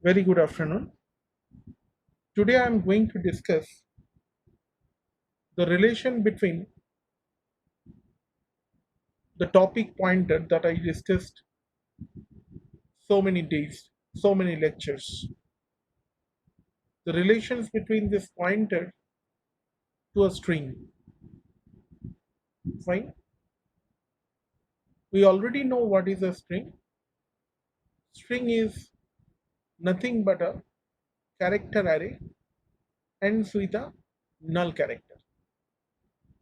Very good afternoon. Today I am going to discuss the relation between the topic pointer that I discussed so many days, so many lectures. The relations between this pointer to a string. Fine. We already know what is a string. String is nothing but a character array ends with a null character.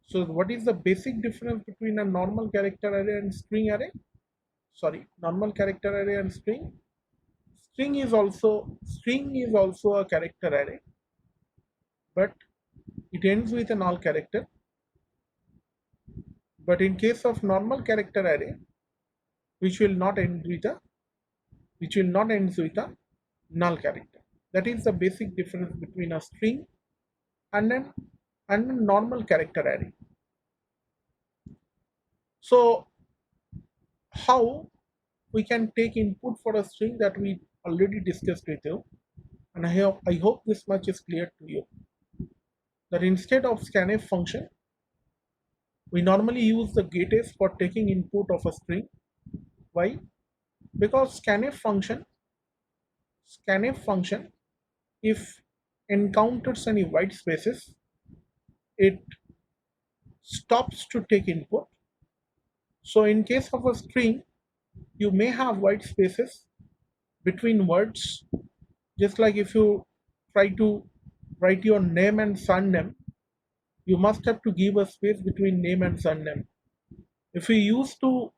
So what is the basic difference between a normal character array and string array? Sorry, normal character array and string. String is also a character array, but it ends with a null character. But in case of normal character array, which will not end with a which will not ends with a null character. That is the basic difference between a string and a normal character array. So how we can take input for a string, that we already discussed with you, and I hope this much is clear to you, that instead of scanf function, we normally use the gateways for taking input of a string. Why? Because scanf function, if encounters any white spaces, it stops to take input. So in case of a string, you may have white spaces between words, just like if you try to write your name and surname, you must have to give a space between name and surname. If you use to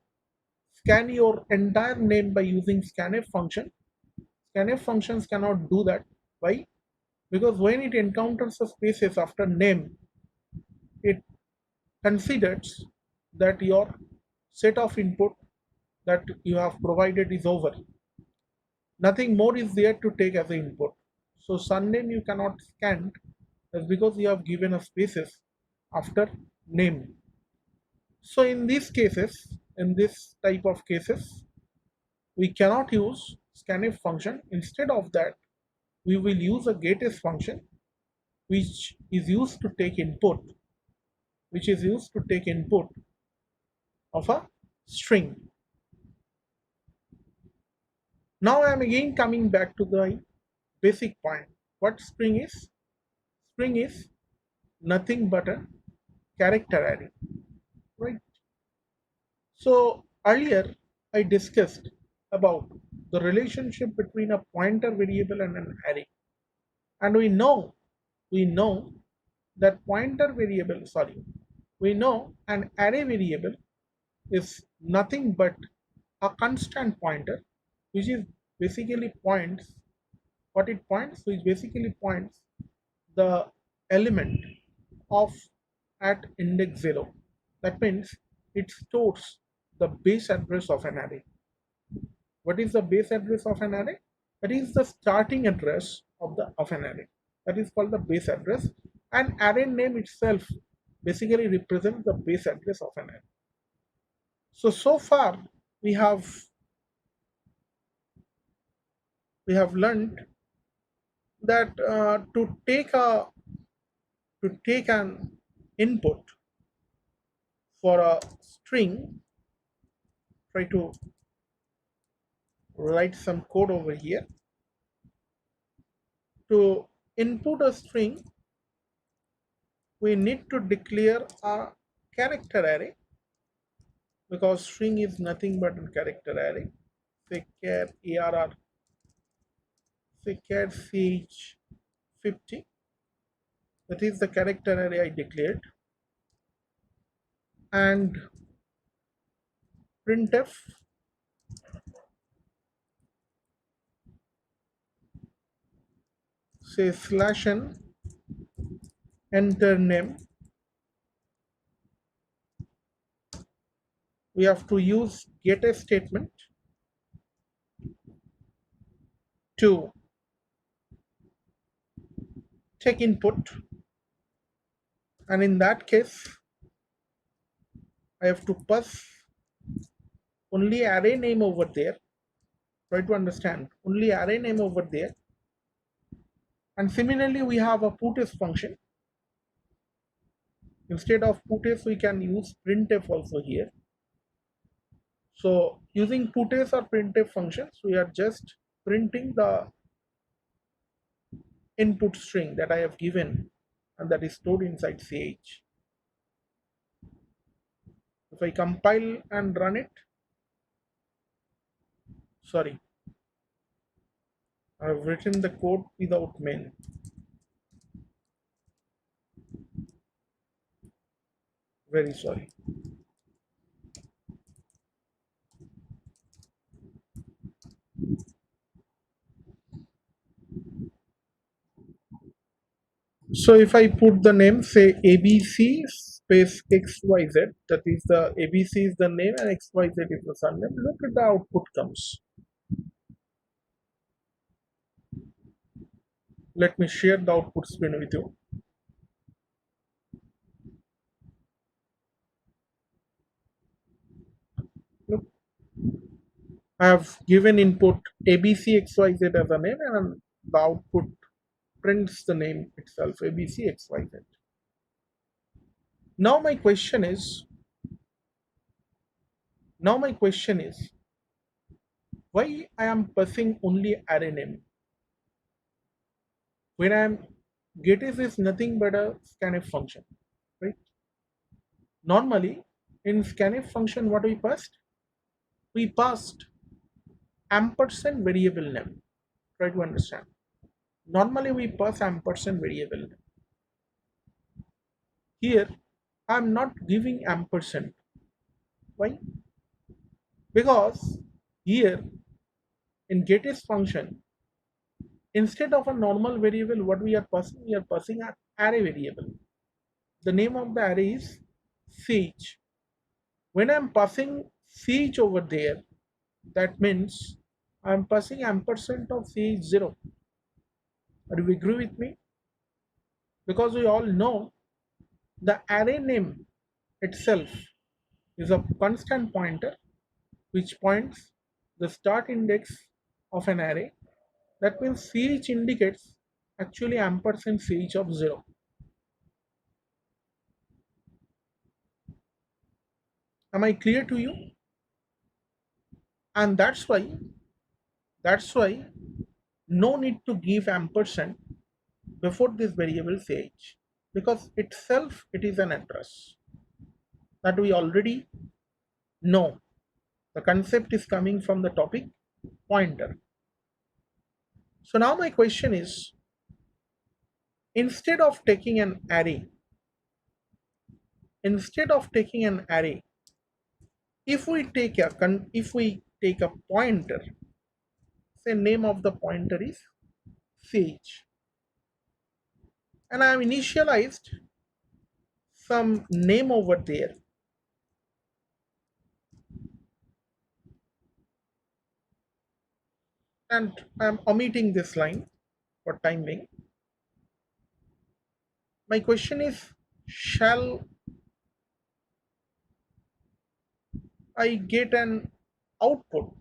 scan your entire name by using scanf function, scanf functions cannot do that. Why? Because when it encounters the spaces after name, it considers that your set of input that you have provided is over. Nothing more is there to take as an input. So surname you cannot scan, that's because you have given a spaces after name. So in these cases, in this type of cases, we cannot use scanf function. Instead of that, we will use a gateways function, which is used to take input, of a string. Now I am again coming back to the basic point. What string is? String is nothing but a character array, right? So earlier I discussed about the relationship between a pointer variable and an array, and we know that we know an array variable is nothing but a constant pointer, which is basically points what it points, which basically points the element of at index 0. That means it stores the base address of an array. What is the base address of an array? That is the starting address of an array. That is called the base address, and array name itself basically represents the base address of an array. So far we have learned that to take an input for a string, try to write some code over here. To input a string, we need to declare a character array, because string is nothing but a character array. Say char arr, say char ch 50. That is the character array I declared. And printf say /n enter name. We have to use get a statement to take input, and in that case I have to pass only array name over there, Try to understand. Only array name over there. And similarly, we have a putf function. Instead of putf, we can use printf also here. So using putf or printf functions, we are just printing the input string that I have given and that is stored inside ch. If I compile and run it, sorry, I have written the code without main. Very sorry. So if I put the name, say ABC space XYZ, that is the ABC is the name and XYZ is the surname, look at the output comes. Let me share the output screen with you. Look, I have given input ABC XYZ as a name and the output prints the name itself, ABC XYZ. Now my question is, now my question is, why I am passing only array name when I am getIf is nothing but a scanf function, right? Normally in scanf function, what we passed? We passed ampersand variable name. Try to understand. Normally we pass ampersand variable name. Here I am not giving ampersand. Why? Because here in getIs function, instead of a normal variable, what we are passing an array variable. The name of the array is ch. When I'm passing ch over there, that means I'm passing ampersand of ch0. Are you agree with me? Because we all know the array name itself is a constant pointer which points the start index of an array. That means ch indicates actually ampersand ch of 0. Am I clear to you? And that's why no need to give ampersand before this variable ch, because itself it is an address that we already know. The concept is coming from the topic pointer. So now my question is, instead of taking an array, instead of taking an array, if we take a pointer, say name of the pointer is ch, and I have initialized some name over there, and I am omitting this line for time being. My question is, shall I get an output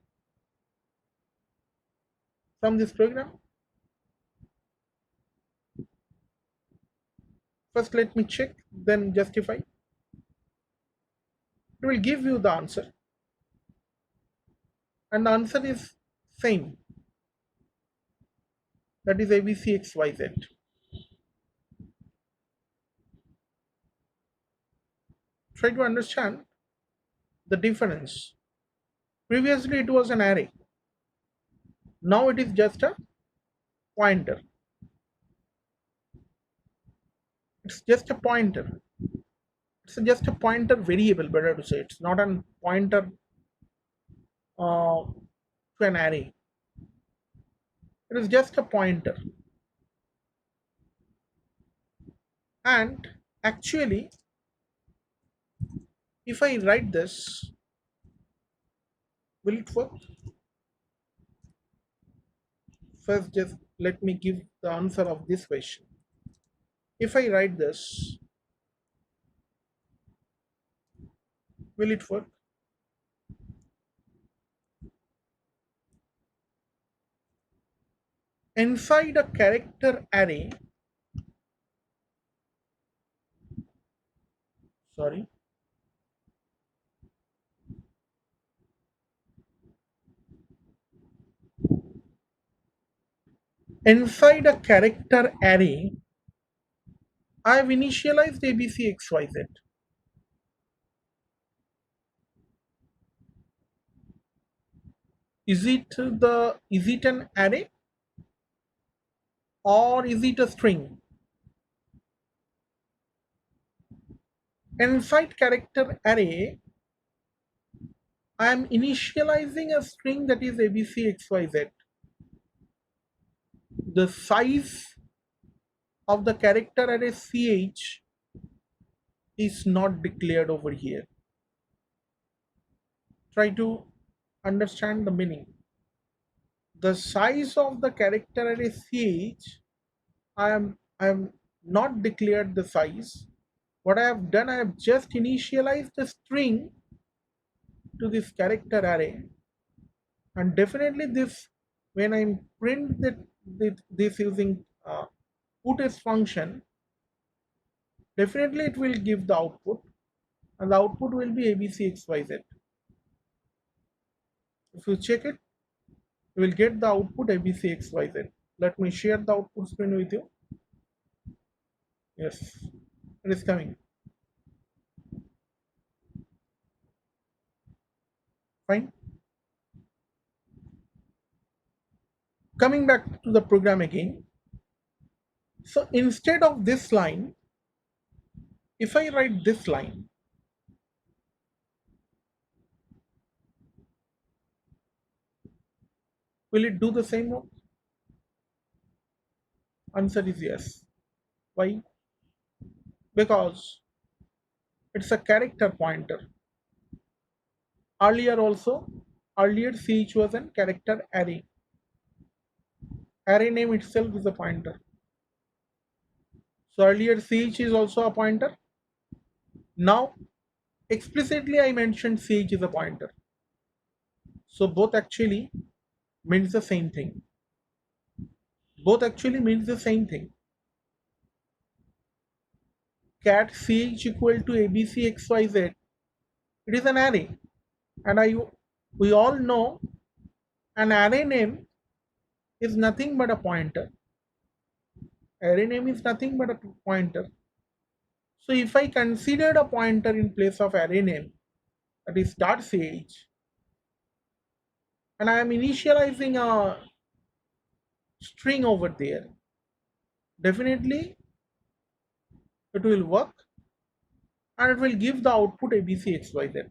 from this program? First let me check, then justify. It will give you the answer, and the answer is same, that is ABCXYZ. Try to understand the difference. Previously it was an array, now it is just a pointer. It's just a pointer. It's just a pointer variable, better to say. It's not a pointer to an array. It is just a pointer. And actually, if I write this, will it work? First, just let me give the answer of this question. If I write this, will it work? inside a character array, sorry, inside a character array, I have initialized ABCXYZ. Is it an array or is it a string? Inside character array, I am initializing a string that is ABCXYZ. The size of the character array CH is not declared over here. Try to understand the meaning. The size of the character array CH, I am not declared the size. What I have done, I have just initialized the string to this character array, and definitely this, when I print this using putS function, definitely it will give the output, and the output will be ABCXYZ. If you check it, you will get the output ABCXYZ. Let me share the output screen with you. Yes, it is coming. Fine. Coming back to the program again. So instead of this line, if I write this line, will it do the same work? Answer is yes. Why? Because it's a character pointer. Earlier CH was a character array. Array name itself is a pointer. So earlier CH is also a pointer. Now explicitly I mentioned CH is a pointer. So both actually means the same thing. Both actually means the same thing. Cat CH equal to ABCXYZ. It is an array, and we all know an array name is nothing but a pointer. Array name is nothing but a pointer. So if I considered a pointer in place of array name, that is .ch, and I am initializing a string over there, definitely it will work and it will give the output ABCXYZ.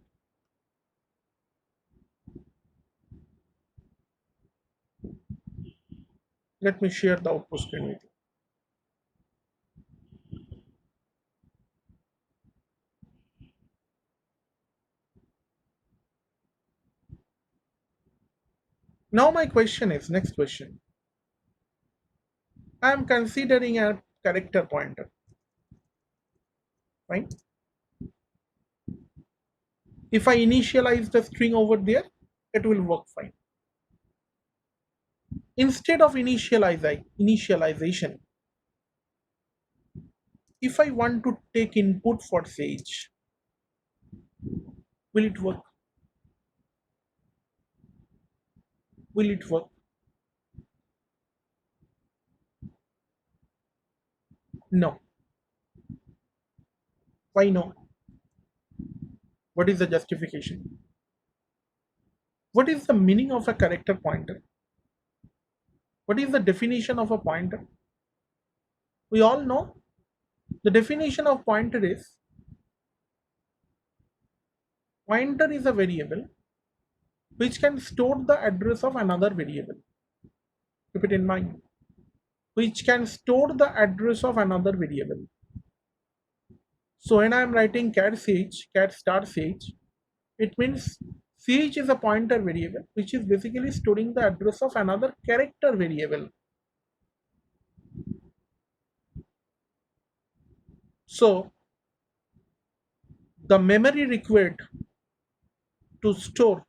Let me share the output screen with you. Now my question is, next question. I am considering a character pointer, right? If I initialize the string over there, it will work fine. Instead of initialization, if I want to take input for Sage, will it work? Will it work? No. Why no? What is the justification? What is the meaning of a character pointer? What is the definition of a pointer? We all know the definition of pointer is a variable which can store the address of another variable. Keep it in mind. Which can store the address of another variable. So when I am writing cat star ch, it means ch is a pointer variable which is basically storing the address of another character variable. So the memory required to store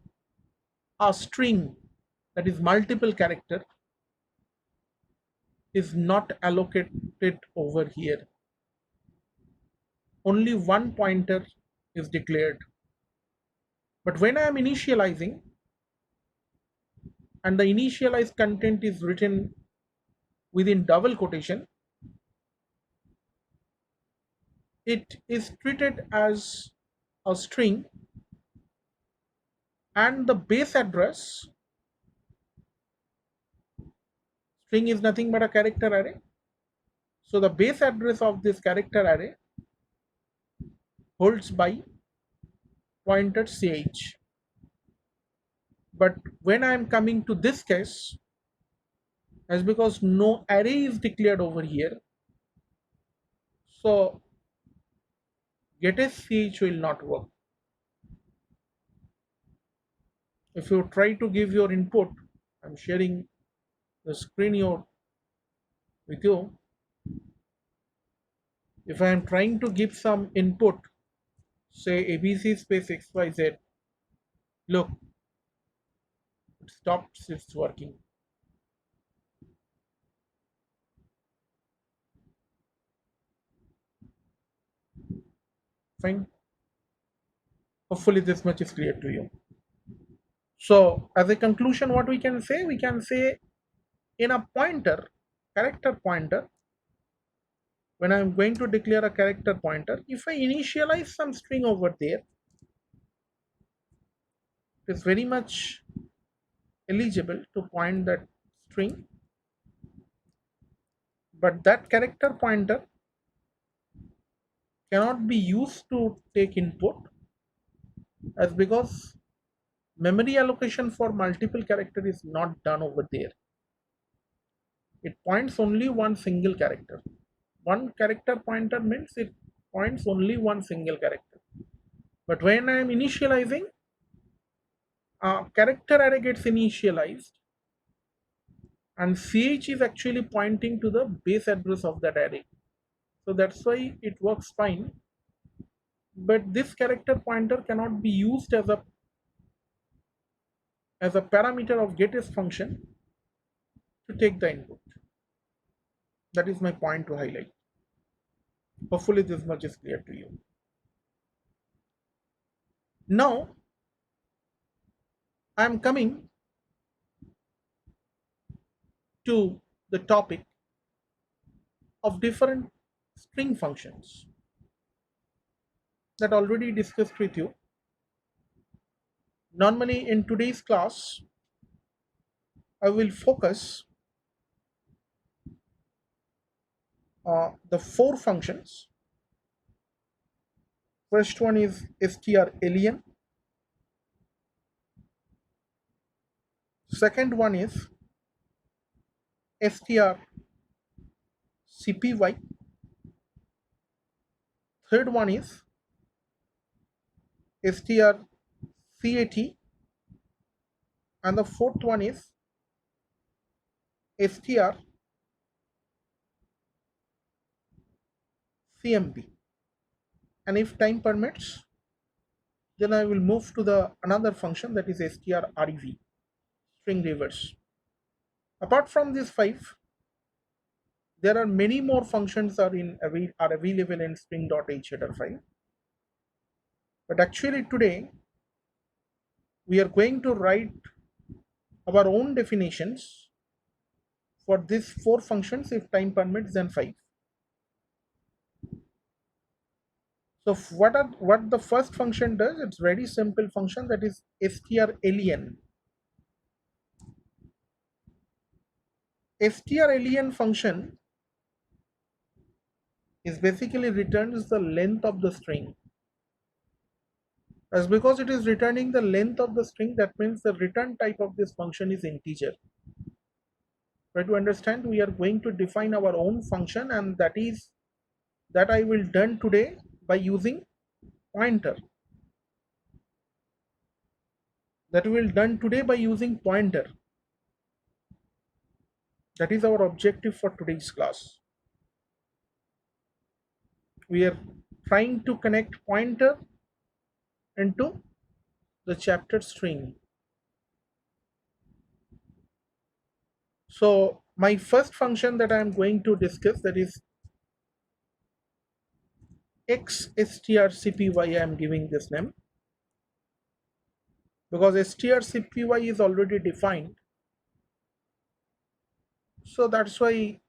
a string that is multiple character is not allocated over here. Only one pointer is declared. But when I am initializing and the initialized content is written within double quotation, it is treated as a string, and the base address, string is nothing but a character array. So the base address of this character array holds by pointer ch. But when I am coming to this case, as because no array is declared over here, so getSch will not work. If you try to give your input, I'm sharing the screen with you. If I am trying to give some input, say ABC space XYZ, look, it stops its working. Fine. Hopefully this much is clear to you. So as a conclusion, what we can say? We can say in a pointer, character pointer, when I'm going to declare a character pointer, if I initialize some string over there, it is very much eligible to point that string, but that character pointer cannot be used to take input, as because memory allocation for multiple character is not done over there. It points only one single character. One character pointer means it points only one single character. But when I am initializing, a character array gets initialized, and ch is actually pointing to the base address of that array. So that's why it works fine. But this character pointer cannot be used as a parameter of getS function to take the input. That is my point to highlight. Hopefully this much is clear to you. Now I am coming to the topic of different string functions that already discussed with you. Normally in today's class, I will focus the four functions. First one is strlen. Second one is strcpy. Third one is strcat, and the fourth one is strcmp. And if time permits, then I will move to the another function, that is strrev, string reverse. Apart from these five, there are many more functions are available in string.h header file. But actually today we are going to write our own definitions for these four functions. If time permits, then five. So what the first function does? It's very simple function, that is strlen. Strlen function is basically returns the length of the string. As because it is returning the length of the string, that means the return type of this function is integer. But to understand, we are going to define our own function, and that I will done today by using pointer. That will done today by using pointer. That is our objective for today's class. We are trying to connect pointer into the chapter string. So My first function that I am going to discuss, that is xstrcpy. I am giving this name because strcpy is already defined, so that's why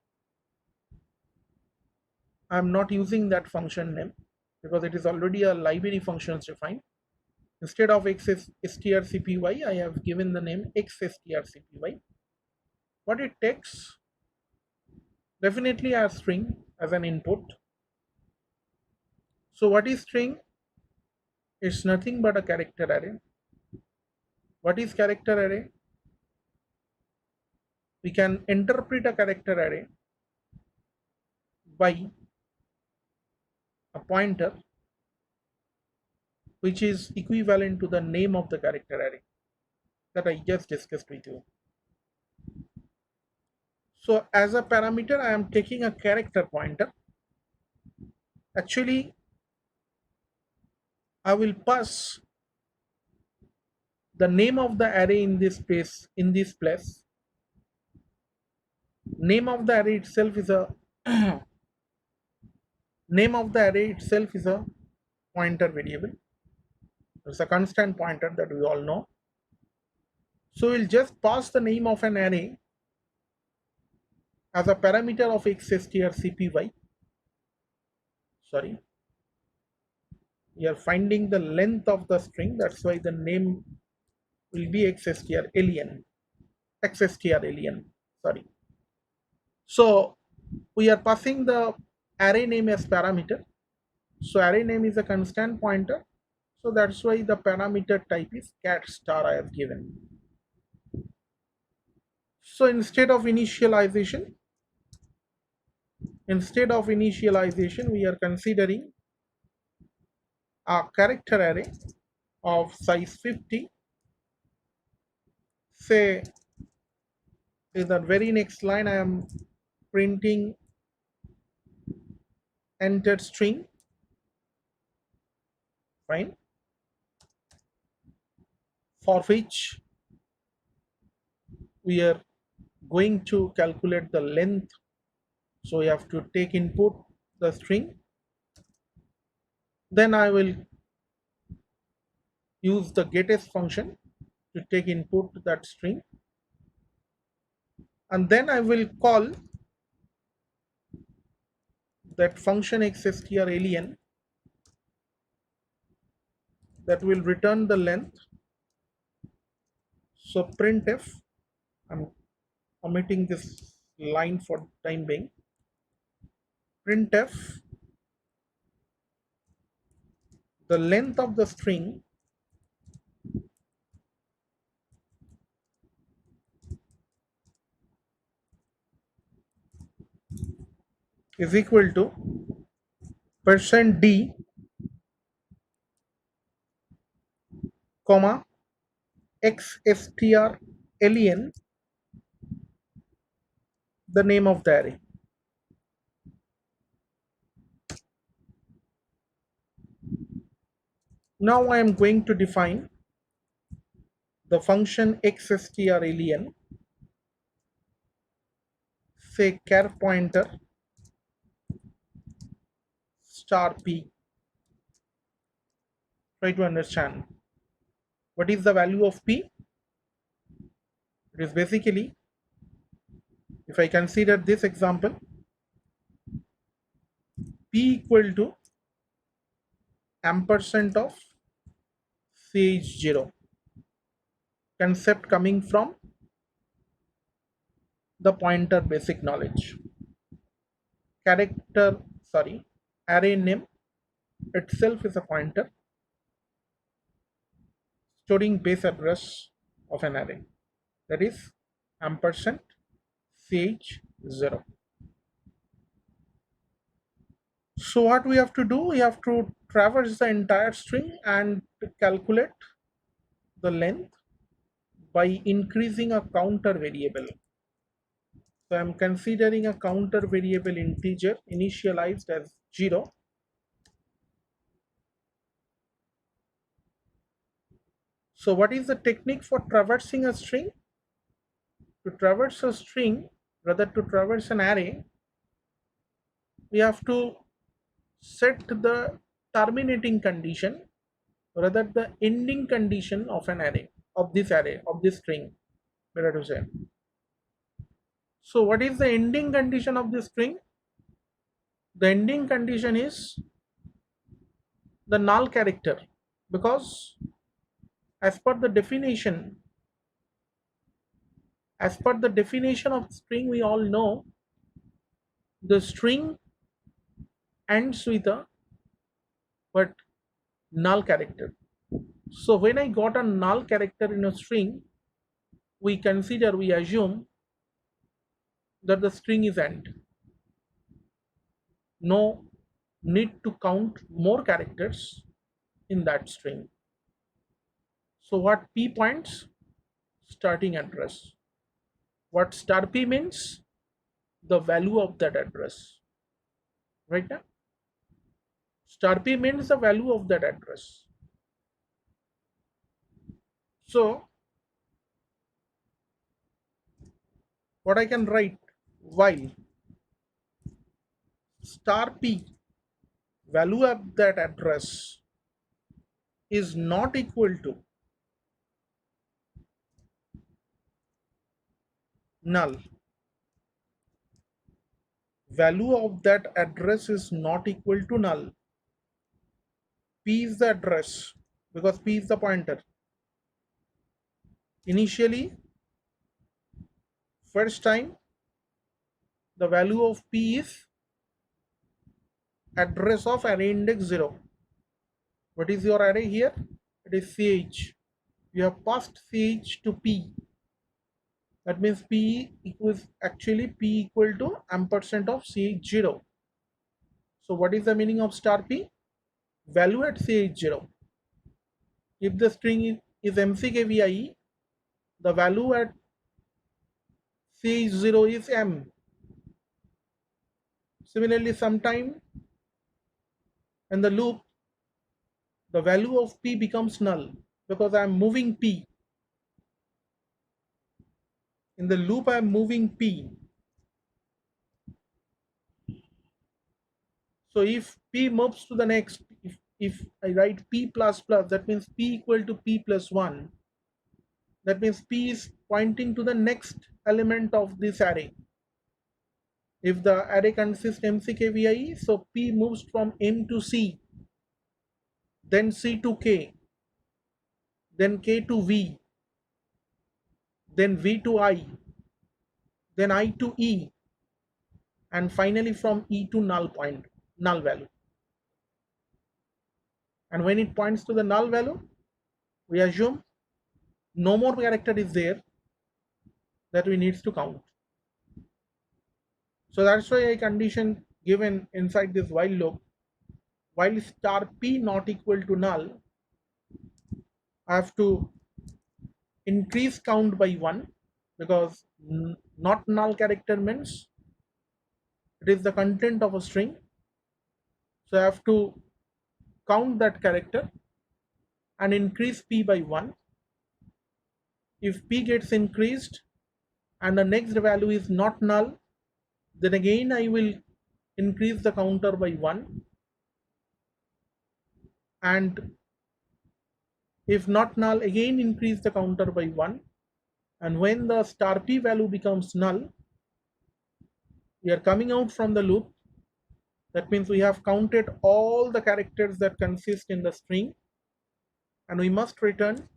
I am not using that function name, because it is already a library functions defined. Instead of xstrcpy, I have given the name xstrcpy. What it takes, definitely a string as an input. So what is string? It's nothing but a character array. What is character array? We can interpret a character array by a pointer which is equivalent to the name of the character array that I just discussed with you. So as a parameter, I am taking a character pointer. Actually, I will pass the name of the array in this place. Name of the array itself is a name of the array itself is a pointer variable. It's a constant pointer that we all know. So we'll just pass the name of an array as a parameter of xstrcpy. Sorry, we are finding the length of the string, that's why the name will be xstrlen. Sorry. So we are passing the array name as parameter. So array name is a constant pointer. So that's why the parameter type is cat star I have given. So instead of initialization, we are considering a character array of size 50. Say in the very next line I am printing entered string. Fine. For which we are going to calculate the length. So we have to take input the string. Then I will use the getS function to take input that string. And then I will call that function xstrlen that will return the length. So printf, I'm omitting this line for time being. Printf, the length of the string is equal to %d, comma xstrlen, the name of the array. Now I am going to define the function xstrlen, say char pointer star p. Try to understand what is the value of p. It is basically, if I consider this example, p equal to ampersand of ch0, concept coming from the pointer basic knowledge. Character, sorry, array name itself is a pointer storing base address of an array, that is ampersand ch0. So what we have to do, we have to traverse the entire string and calculate the length by increasing a counter variable. So I'm considering a counter variable integer initialized as 0. So what is the technique for traversing a string? To traverse a string, Rather, to traverse an array, we have to set the terminating condition, rather the ending condition of an array of this string, better to say. So what is the ending condition of this string? The ending condition is the null character, because as per the definition of string, we all know the string ends with a but null character. So when I got a null character in a string, we assume that the string is end. No need to count more characters in that string. So what p points? Starting address. What star p means? The value of that address. Right now, star p means the value of that address. So what I can write, while star p value of that address is not equal to null, value of that address is not equal to null. P is the address because p is the pointer. Initially, first time, the value of p is address of array index 0. What is your array here? It is ch. You have passed ch to p. That means p equals actually p equal to ampersand of ch0. So what is the meaning of star p? Value at ch0. If the string is mckvie, the value at ch0 is m. Similarly, sometime in the loop, the value of p becomes null because I am moving p. In the loop, I am moving p. So if p moves to the next, if I write p plus plus, that means p equal to p plus 1. That means p is pointing to the next element of this array. If the array consists mckvie, so p moves from m to c, then c to k, then k to v, then v to I, then I to e, and finally from e to null value. And when it points to the null value, we assume no more character is there that we need to count. So that's why a condition given inside this while loop, while star p not equal to null, I have to increase count by 1, because not null character means it is the content of a string. So I have to count that character and increase p by 1. If p gets increased and the next value is not null, then again I will increase the counter by 1, and if not null, again increase the counter by 1, and when the star p value becomes null, we are coming out from the loop. That means we have counted all the characters that consist in the string, and we must return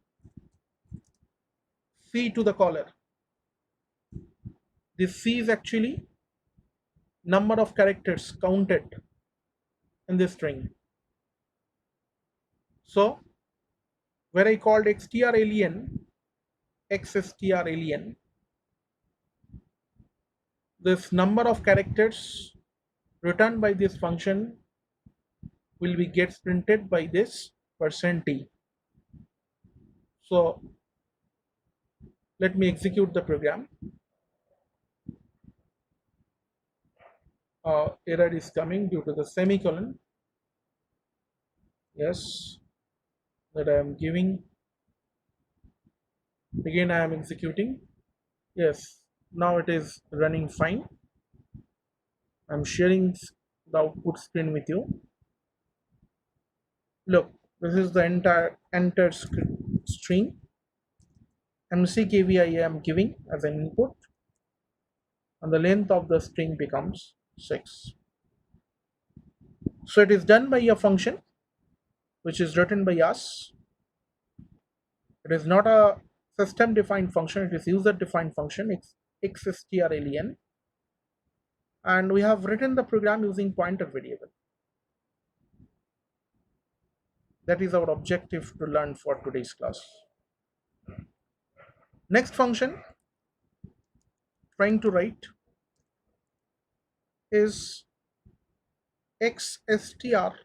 c to the caller. This c is actually number of characters counted in this string. So where I called xstrlen, this number of characters returned by this function will be gets printed by this %t. So let me execute the program. Error is coming due to the semicolon. Yes, that I am giving. Again, I am executing. Yes, Now it is running fine. I'm sharing the output screen with you. Look, this is the entire entered string. MCKV I am giving as an input, and the length of the string becomes 6. So it is done by a function which is written by us. It is not a system defined function, it is user defined function. It's xstrlen, and we have written the program using pointer variable. That is our objective to learn for today's class. Next function trying to write is xstrcpy.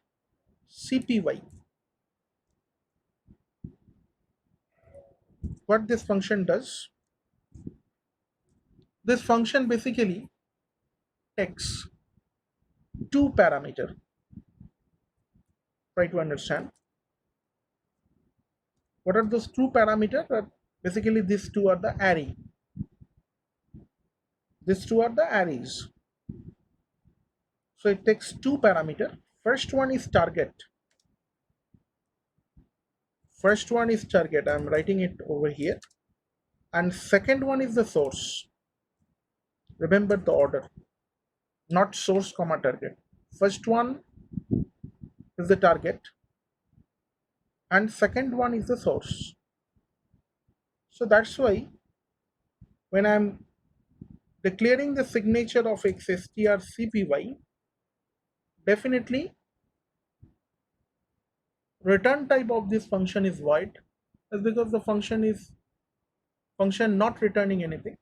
What this function does, this function basically takes two parameter. Try to understand what are those two parameters. Basically these two are the array. These two are the arrays. So it takes two parameter. First one is target. First one is target. I'm writing it over here. And second one is the source. Remember the order, not source comma target. First one is the target and second one is the source. So that's why when I'm declaring the signature of xstrcpy, definitely return type of this function is void. That's because the function is function not returning anything,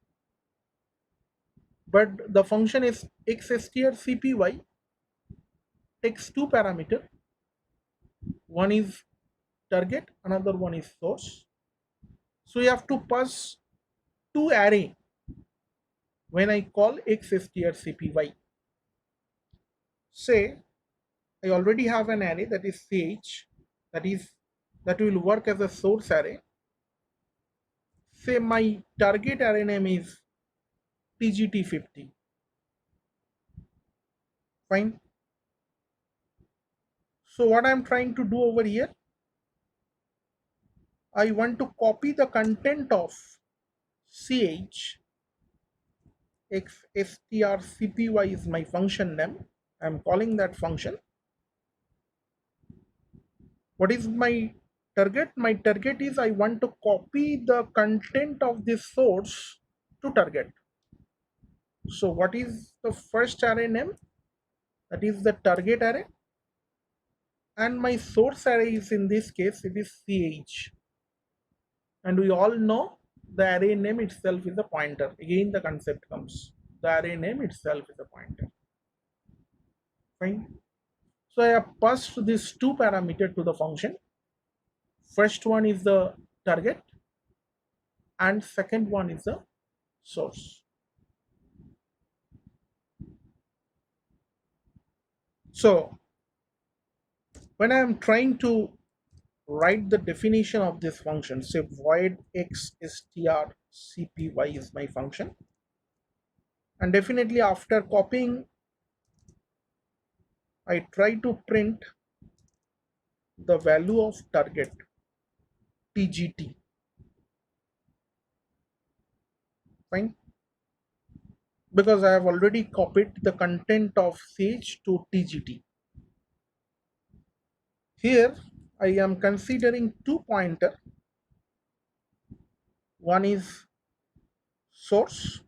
but the function is xstrcpy takes two parameter. One is target, another one is source. So you have to pass two array when I call xstrcpy. Say I already have an array that is ch, that will work as a source array. Say my target array name is tgt50. Fine. So what I'm trying to do over here, I want to copy the content of ch. xstrcpy is my function name. I'm calling that function. What is my target? My target is I want to copy the content of this source to target. So what is the first array name? That is the target array, and my source array is, in this case, it is ch, and we all know the array name itself is a pointer. Again the concept comes, the array name itself is a pointer. Fine. So I have passed these two parameters to the function. First one is the target and second one is the source. So when I am trying to write the definition of this function, say void xstrcpy is my function, and definitely after copying I try to print the value of target tgt. Fine, because I have already copied the content of ch to tgt. Here I am considering two pointer. One is source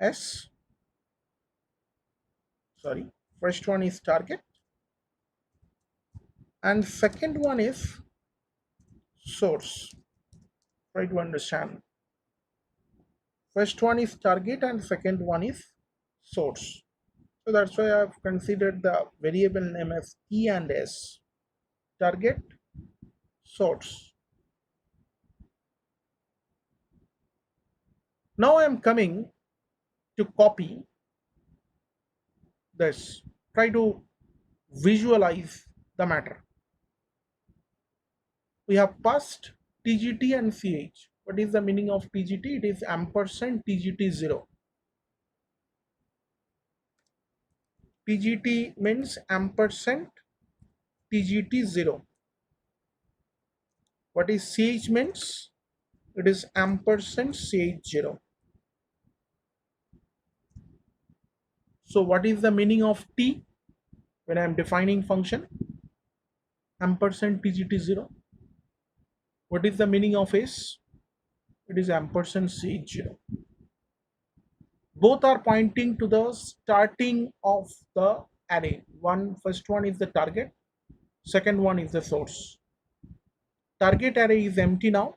s, sorry, first one is target and second one is source. Try to understand. First one is target and second one is source. So that's why I have considered the variable name as t and s. Target, source. Now I am coming to copy this. Try to visualize the matter. We have passed tgt and ch. What is the meaning of TGT? It is ampersand TGT0. TGT means ampersand TGT0. What is CH means? It is ampersand CH0. So what is the meaning of T when I am defining function? Ampersand TGT0. What is the meaning of S? It is ampersand CH0. Both are pointing to the starting of the array. First one is the target, second one is the source. Target array is empty now.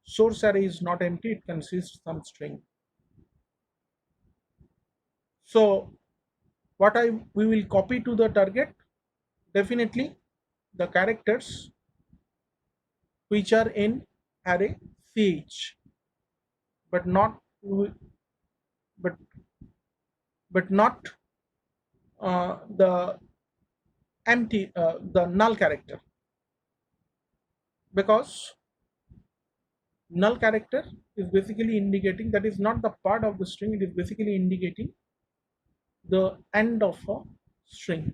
Source array is not empty, it consists some string. So what we will copy to the target, definitely the characters which are in array ch, but not but but not the the null character, because null character is basically indicating, that is not the part of the string, it is basically indicating the end of a string.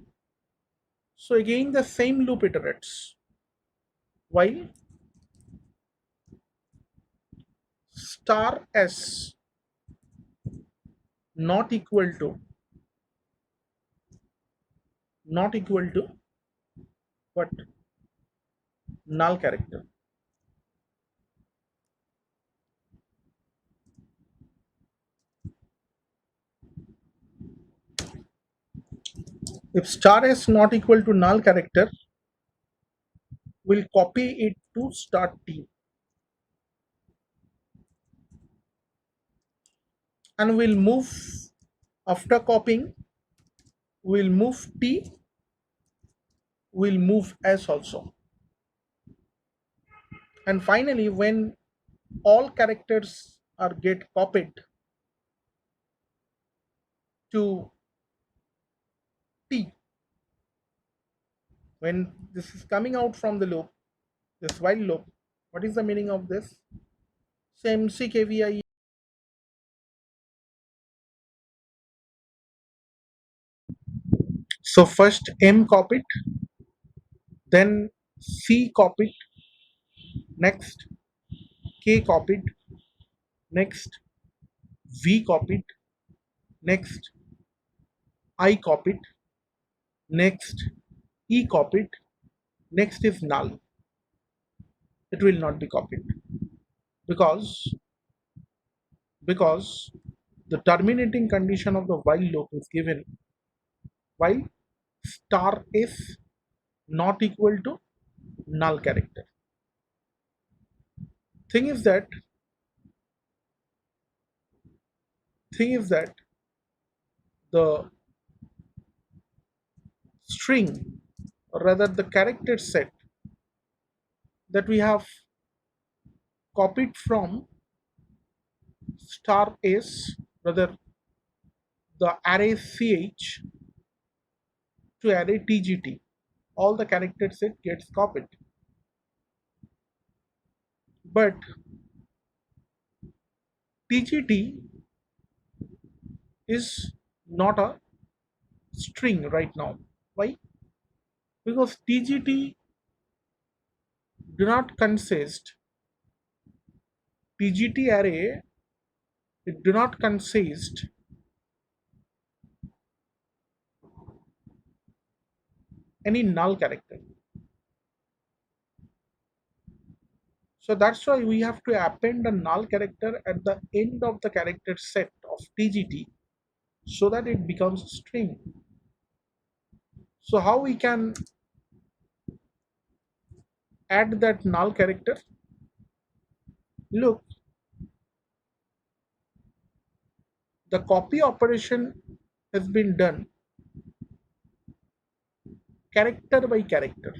So again the same loop iterates while star s not equal to what, null character. If star s not equal to null character, we'll copy it to start t, and we'll move, after copying we'll move t, we'll move s also, and finally when all characters are get copied to t, when this is coming out from the loop, this while loop, what is the meaning of this? Same CKVI. So first m copied, then c copied, next k copied, next v copied, next I copied, next e copied, next is null. It will not be copied because because the terminating condition of the while loop is given while star is not equal to null character. Thing is that thing is that the string, or rather the character set that we have copied from star is, rather the array ch to array tgt, all the character set gets copied, but tgt is not a string right now. Why? Because tgt do not consist, tgt array, it do not consist any null character. So that's why we have to append a null character at the end of the character set of tgt so that it becomes a string. So how we can add that null character? Look, the copy operation has been done character by character.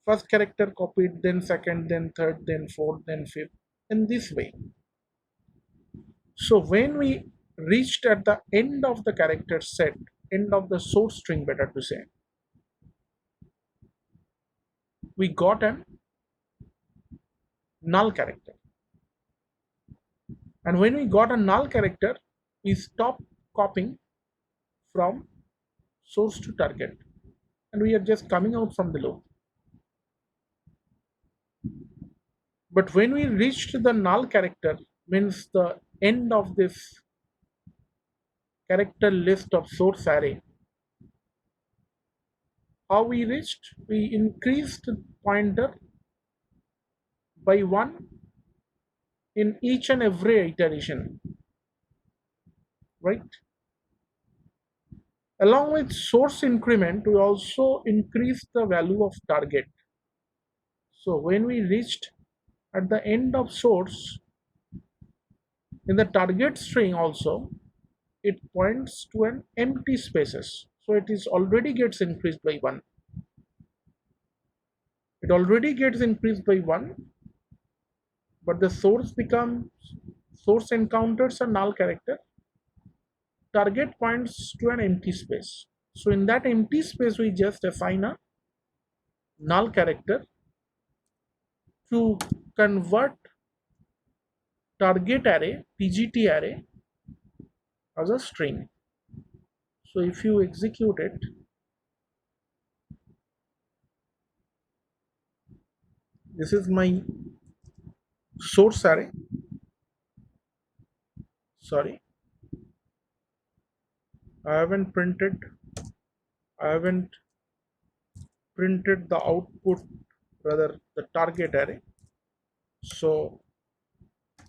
First character copied, then second, then third, then fourth, then fifth, in this way. So when we reached at the end of the character set, end of the source string better to say, we got an null character. And when we got a null character, we stop copying from source to target, and we are just coming out from the loop. But when we reached the null character, means the end of this character list of source array, how we reached? We increased pointer by 1 in each and every iteration, right? Along with source increment, we also increase the value of target. So when we reached at the end of source, in the target string also, it points to an empty spaces. So it is already gets increased by 1. It already gets increased by 1, but the source encounters a null character. Target points to an empty space. So in that empty space, we just assign a null character to convert target array, TGT array, as a string. So if you execute it, this is my source array. Sorry, I haven't printed. I haven't printed the output, rather the target array. So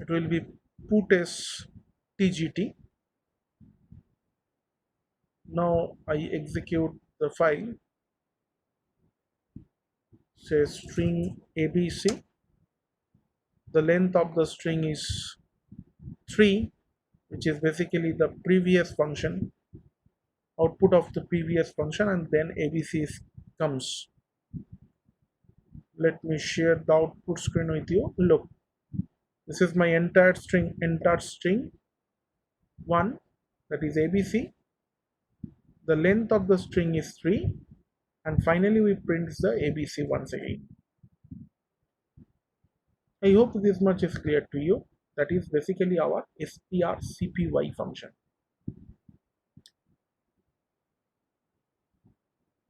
it will be put as TGT. Now I execute the file, say string ABC. The length of the string is 3, which is basically the previous function, output of the previous function, and then ABC comes. Let me share the output screen with you. Look, this is my entire string 1, that is ABC. The length of the string is 3, and finally we print the ABC once again. I hope this much is clear to you. That is basically our strcpy function.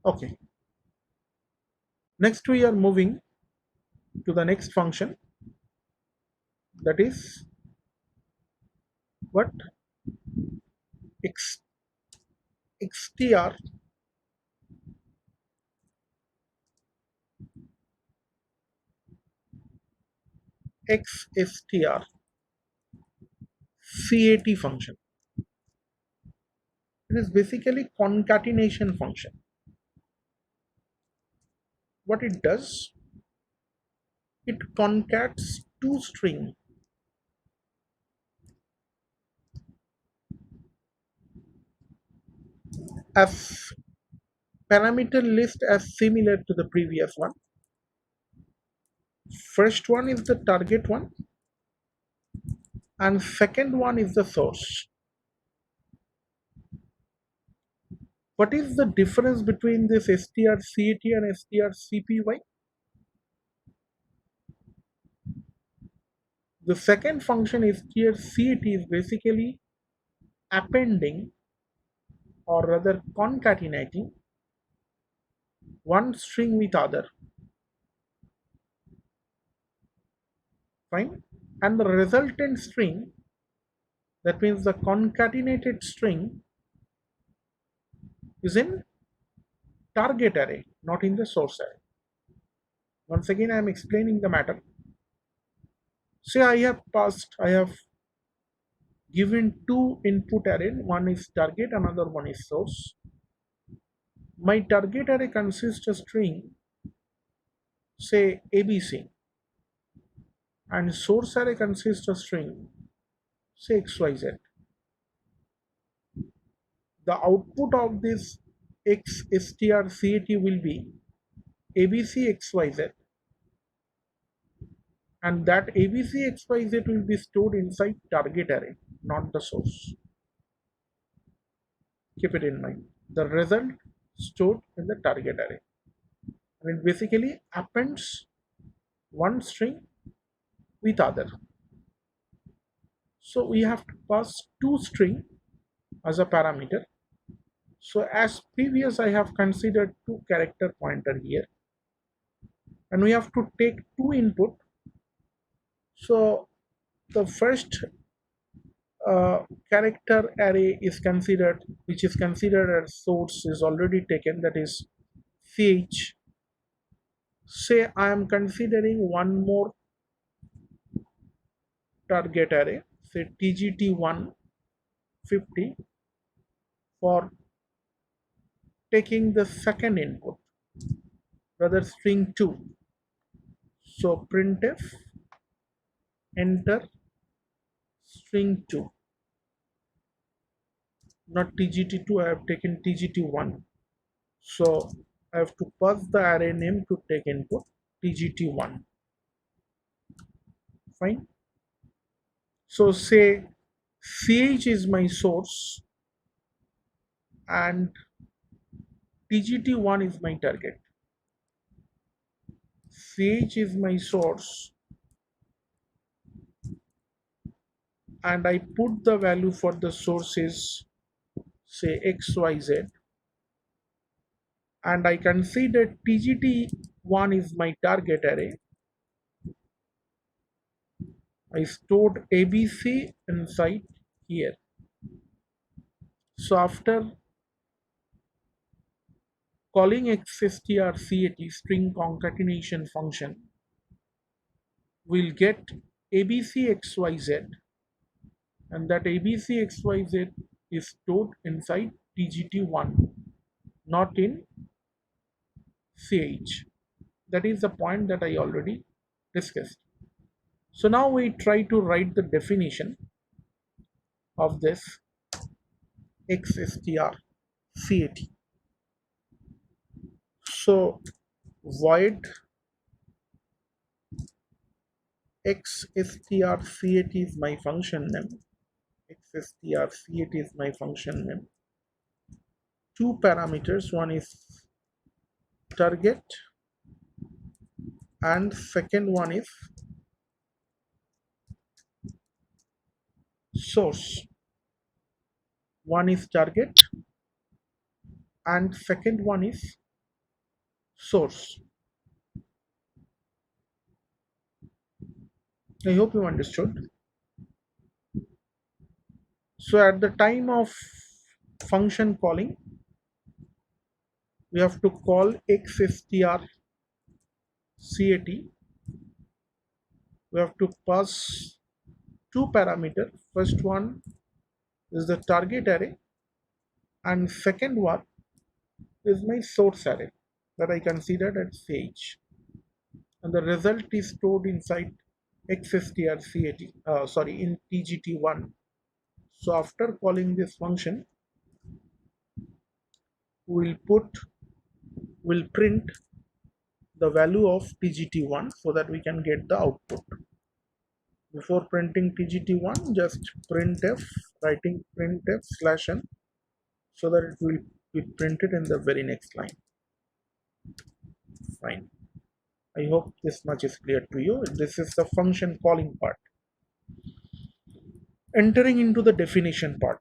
Okay, next we are moving to the next function, that is what? X, xtr xstr cat function. It is basically concatenation function. What it does, it concats two strings as parameter list as similar to the previous one. First one is the target one, and second one is the source. What is the difference between this strcat and strcpy? The second function strcat is basically appending, or rather concatenating, one string with other. Fine. And the resultant string, that means the concatenated string, is in target array, not in the source array. Once again, I am explaining the matter. Say I have given two input array, one is target, another one is source. My target array consists of string, say ABC, and source array consists of string, say XYZ. The output of this xstrcat will be ABC XYZ, and that ABC XYZ will be stored inside target array, not the source. Keep it in mind. The result stored in the target array, and it basically appends one string with other. So we have to pass two string as a parameter. So as previous I have considered two character pointer here, and we have to take two input. So the first character array is considered, which is considered as source, is already taken, that is ch. Say I am considering one more target array, say tgt150, for taking the second input, rather string 2. So printf enter string 2, not tgt2, I have taken tgt1. So I have to pass the array name to take input tgt1. Fine. So say ch is my source and tgt1 is my target. Ch is my source and I put the value for the sources, say xyz, and I consider tgt1 is my target array. I stored abc inside here. So after calling xstrcat string concatenation function, we'll get abcxyz, and that abcxyz is stored inside tgt1, not in ch. That is the point that I already discussed. So now we try to write the definition of this xstrcat. So void xstrcat is my function name. Xstrcat is my function name. Two parameters, one is target and second one is source. One is target and second one is source. I hope you understood. So at the time of function calling, we have to call xstrcat. We have to pass two parameters. First one is the target array and second one is my source array that I considered at ch, and the result is stored inside xstrcat, in tgt1. So after calling this function, we'll print the value of tgt1 so that we can get the output. Before printing tgt1, just printf, writing printf /n, so that it will be printed in the very next line. Fine. I hope this much is clear to you. This is the function calling part. Entering into the definition part.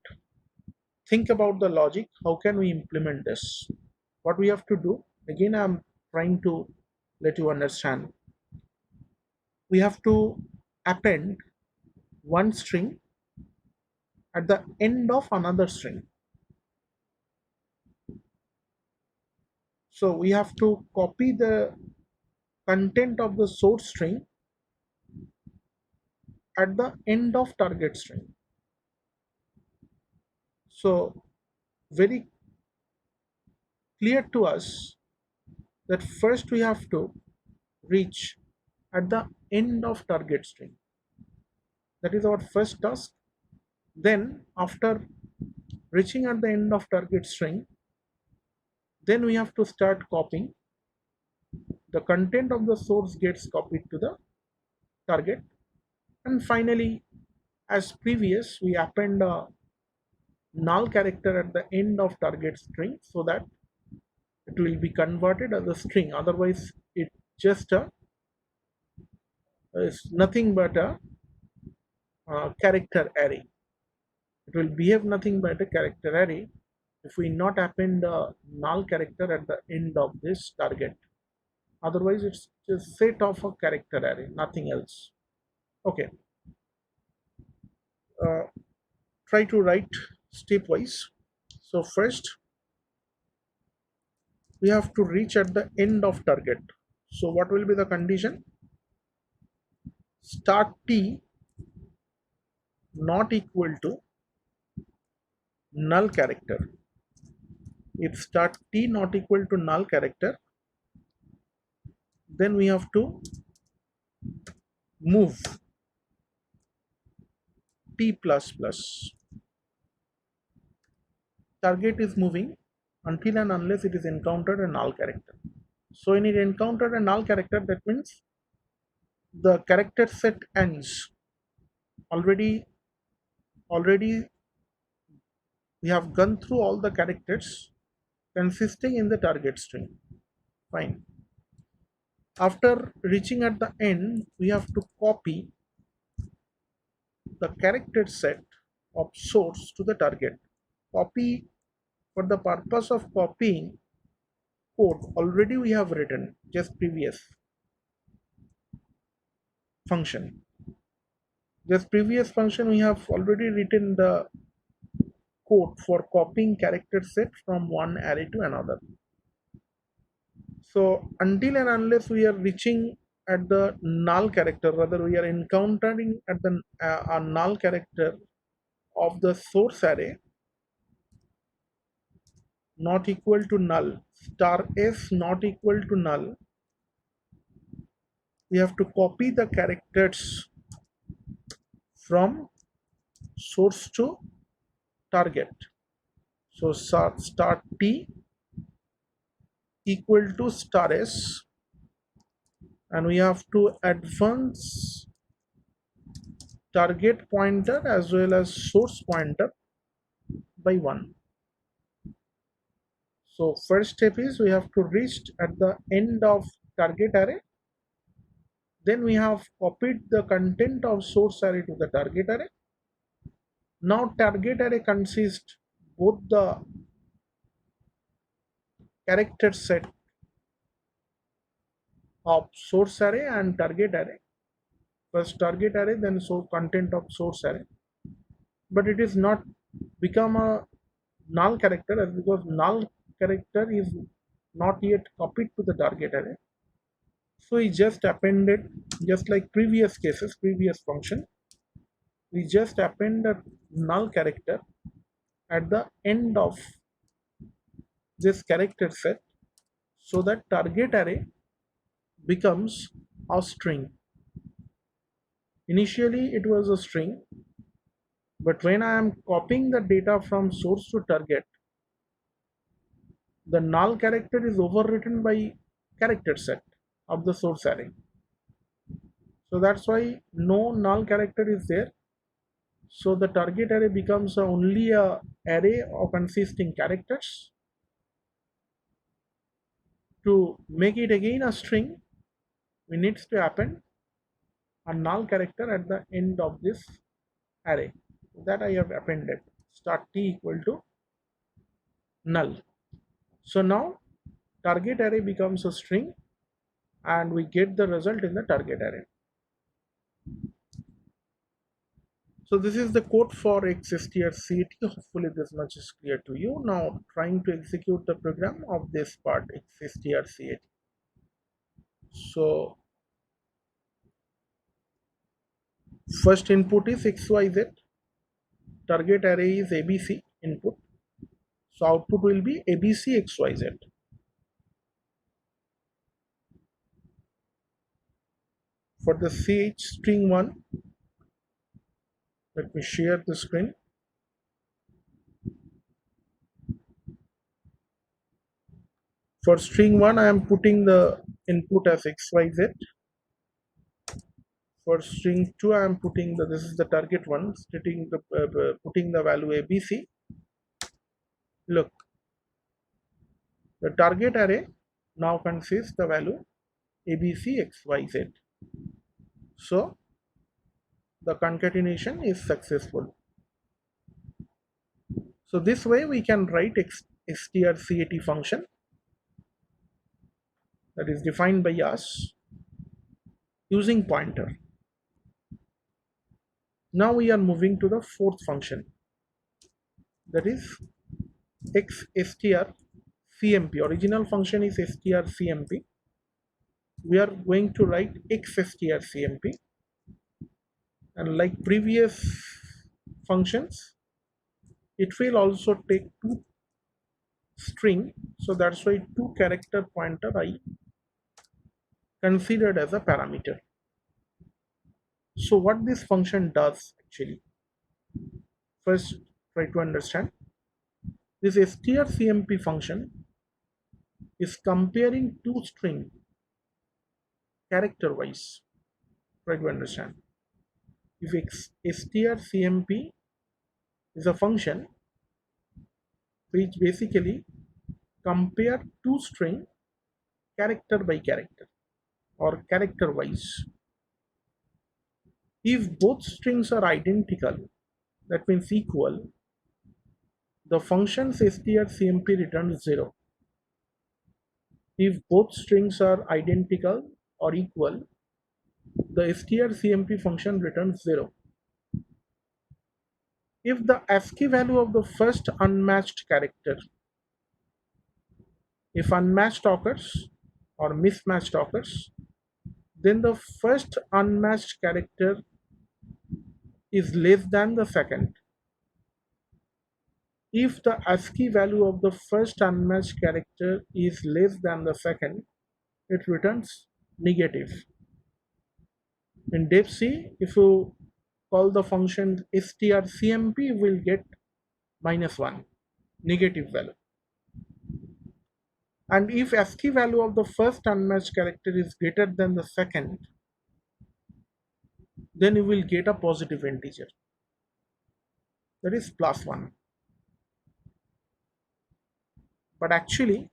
Think about the logic. How can we implement this? What we have to do, again I'm trying to let you understand. We have to append one string at the end of another string. So we have to copy the content of the source string at the end of target string. So very clear to us that first we have to reach at the end of target string. That is our first task. Then after reaching at the end of target string, then we have to start copying. The content of the source gets copied to the target, and finally, as previous, we append a null character at the end of target string so that it will be converted as a string. Otherwise it's just a is nothing but a character array. It will behave nothing but a character array if we not append the null character at the end of this target. Otherwise, it's just set of a character array, nothing else. Okay, uh, try to write stepwise. So first, we have to reach at the end of target. So what will be the condition? Start t not equal to null character. If start t not equal to null character, then we have to move t plus plus. Target is moving until and unless it is encountered a null character. So when it encountered a null character, that means the character set ends. Already we have gone through all the characters consisting in the target string. Fine. After reaching at the end, we have to copy the character set of source to the target. Copy, for the purpose of copying code already we have written just previous function. Just previous function we have already written the code for copying character set from one array to another. So until and unless we are reaching at the null character, rather we are encountering at the a null character of the source array not equal to null, star s not equal to null, we have to copy the characters from source to target. So star t equal to star s, and we have to advance target pointer as well as source pointer by 1. So first step is we have to reach at the end of target array. Then we have copied the content of source array to the target array. Now target array consists both the character set of source array and target array. First target array, then so content of source array. But it is not become a null character because null character is not yet copied to the target array. So we just appended, just like previous cases, previous function, we just append a null character at the end of this character set so that target array becomes a string. Initially it was a string, but when I am copying the data from source to target, the null character is overwritten by character set of the source array. So that's why no null character is there. So the target array becomes only a array of consisting characters. To make it again a string, we need to append a null character at the end of this array. That I have appended. Start t equal to null. So now target array becomes a string and we get the result in the target array. So this is the code for xstrcat. Hopefully this much is clear to you. Now trying to execute the program of this part xstrcat. So first input is xyz, target array is abc input, so output will be abc xyz. For the ch string 1, let me share the screen. For string 1 I am putting the input as xyz. For string 2 I am putting the, this is the target one, putting the value abc. Look, the target array now consists the value abc xyz. So the concatenation is successful. So this way we can write strcat function that is defined by us using pointer. Now we are moving to the fourth function, that is xstrcmp. Original function is strcmp. We are going to write xstrcmp, and like previous functions, it will also take two string, so that's why two character pointer I considered as a parameter. So what this function does actually, first try to understand. This strcmp function is comparing two string character wise. Try to understand. If strcmp is a function which basically compare two string character by character or character wise. If both strings are identical, that means equal, the function strcmp returns 0. If both strings are identical or equal, the strcmp function returns 0. If the ASCII value of the first unmatched character, if unmatched occurs or mismatched occurs, then the first unmatched character is less than the second. If the ASCII value of the first unmatched character is less than the second, it returns negative. In def C, if you call the function strcmp, will get -1, negative value. And if ASCII value of the first unmatched character is greater than the second, then you will get a positive integer, that is +1. But actually,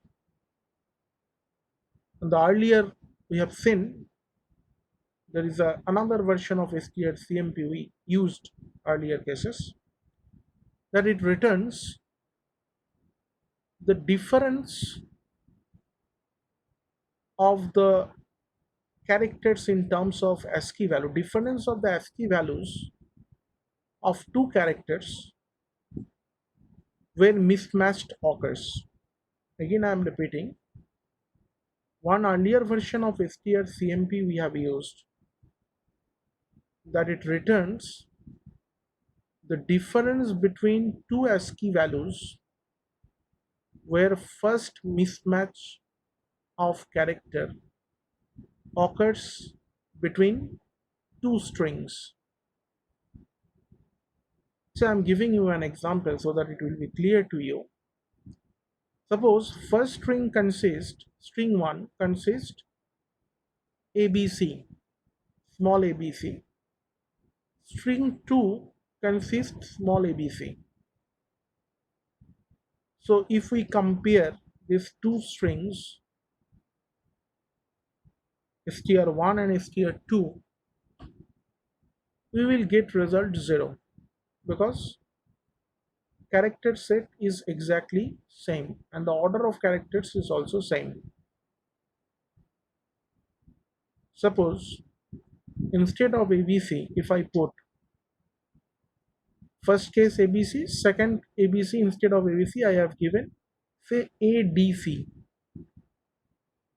in the earlier we have seen, there is another version of strcmp we used earlier cases, that it returns the difference of the characters in terms of ASCII value, difference of the ASCII values of two characters when mismatched occurs. Again, I am repeating, one earlier version of strcmp we have used, that it returns the difference between two ASCII values where first mismatch of character occurs between two strings. So I'm giving you an example so that it will be clear to you. Suppose first string 1 consists ABC, small abc. String 2 consists small abc. So if we compare these two strings, str1 and str2, we will get result 0 because character set is exactly same and the order of characters is also same. Suppose instead of ABC, if I put first case ABC, second ABC, instead of ABC I have given say ADC.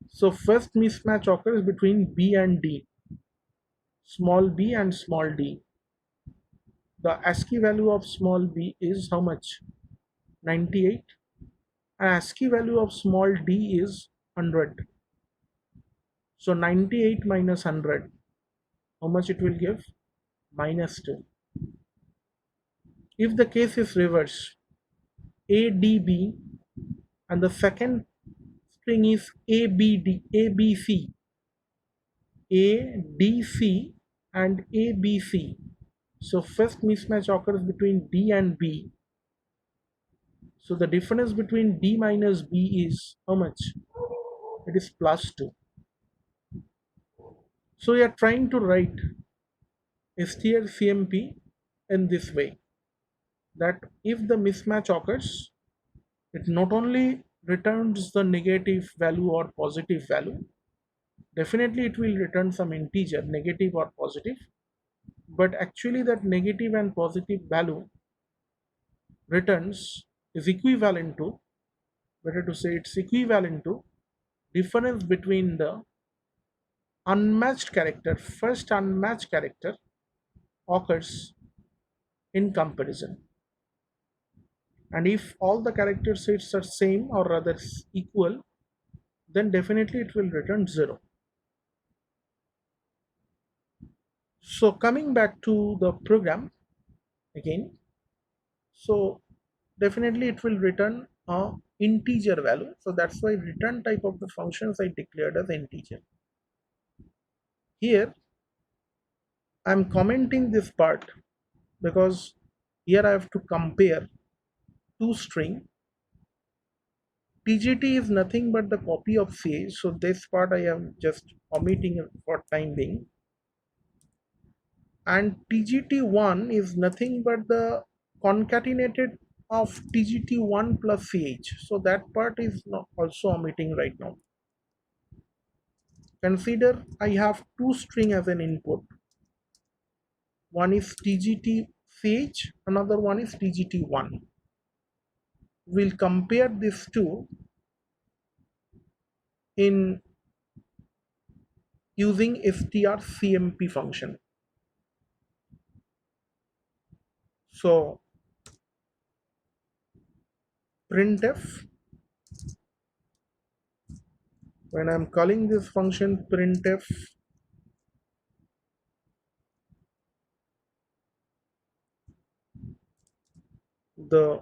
So first mismatch occurs between B and D, small b and small d. The ASCII value of small b is how much? 98. And ASCII value of small d is 100. So 98 minus 100, how much it will give? -2. If the case is reverse, ADB, and the second string is ABC, ADC and ABC. So first mismatch occurs between D and B. So the difference between D minus B is how much? It is +2. So we are trying to write strcmp in this way, that if the mismatch occurs, it not only returns the negative value or positive value, definitely it will return some integer, negative or positive, but actually that negative and positive value returns is equivalent to, better to say it's equivalent to, difference between the unmatched character, first unmatched character occurs in comparison. And if all the character sets are same or rather equal, then definitely it will return 0. So coming back to the program again, so definitely it will return a integer value. So that's why return type of the functions I declared as integer. Here I'm commenting this part because here I have to compare two string. TGT is nothing but the copy of CH, so this part I am just omitting for time being. And TGT1 is nothing but the concatenated of TGT1 plus CH, so that part is not also omitting right now. Consider I have two string as an input. One is TGT-CH, another one is TGT1. We'll compare these two in using strcmp function. So printf, when I'm calling this function printf, the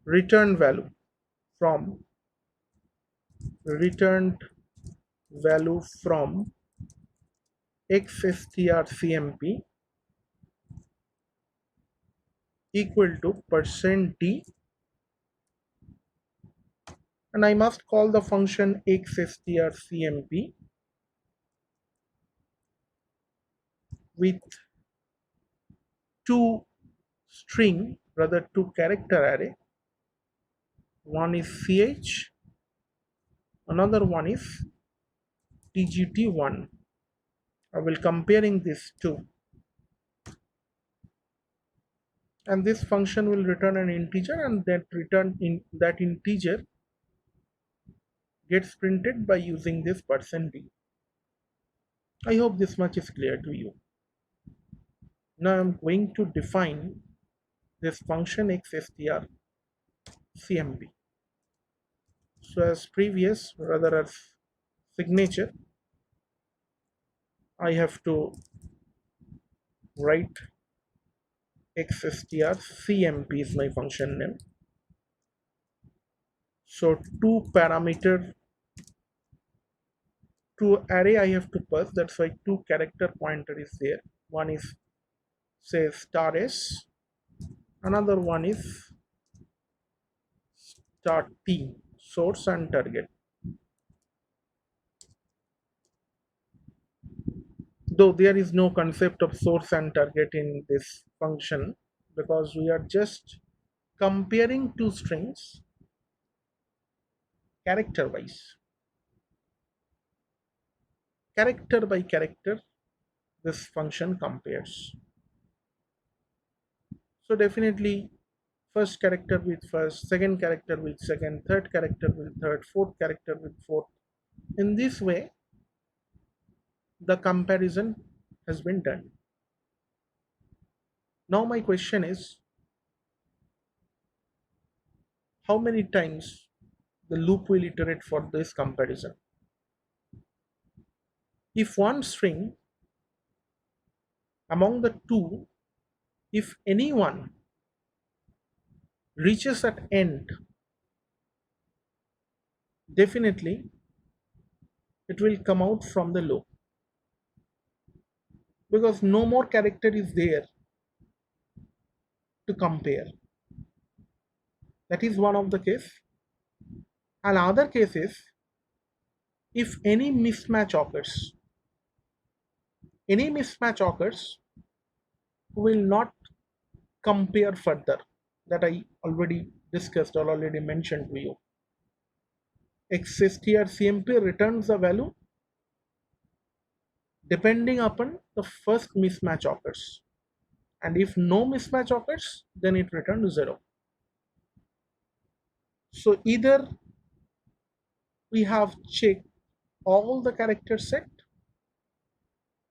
return value from returned value from xstrcmp equal to %d, and I must call the function xstrcmp with two string, rather two character array. One is ch, another one is tgt1. I will comparing these two, and this function will return an integer, and that return in that integer gets printed by using this %d. I hope this much is clear to you. Now I'm going to define this function xstrcmp. So as previous, rather as signature, I have to write xstrcmp is my function name. So two array I have to pass, that's why two character pointer is there. One is say star s, another one is star t, source and target. Though there is no concept of source and target in this function, because we are just comparing two strings character wise, character by character this function compares. So definitely first character with first, second character with second, third character with third, fourth character with fourth. In this way the comparison has been done. Now my question is, how many times the loop will iterate for this comparison? If one string among the two, if anyone reaches at end, definitely it will come out from the loop, because no more character is there to compare. That is one of the case. Another case is if any mismatch occurs, will not compare further, that I already discussed or already mentioned to you. Exists here CMP returns the value depending upon the first mismatch occurs. And if no mismatch occurs, then it returns 0. So either we have checked all the character set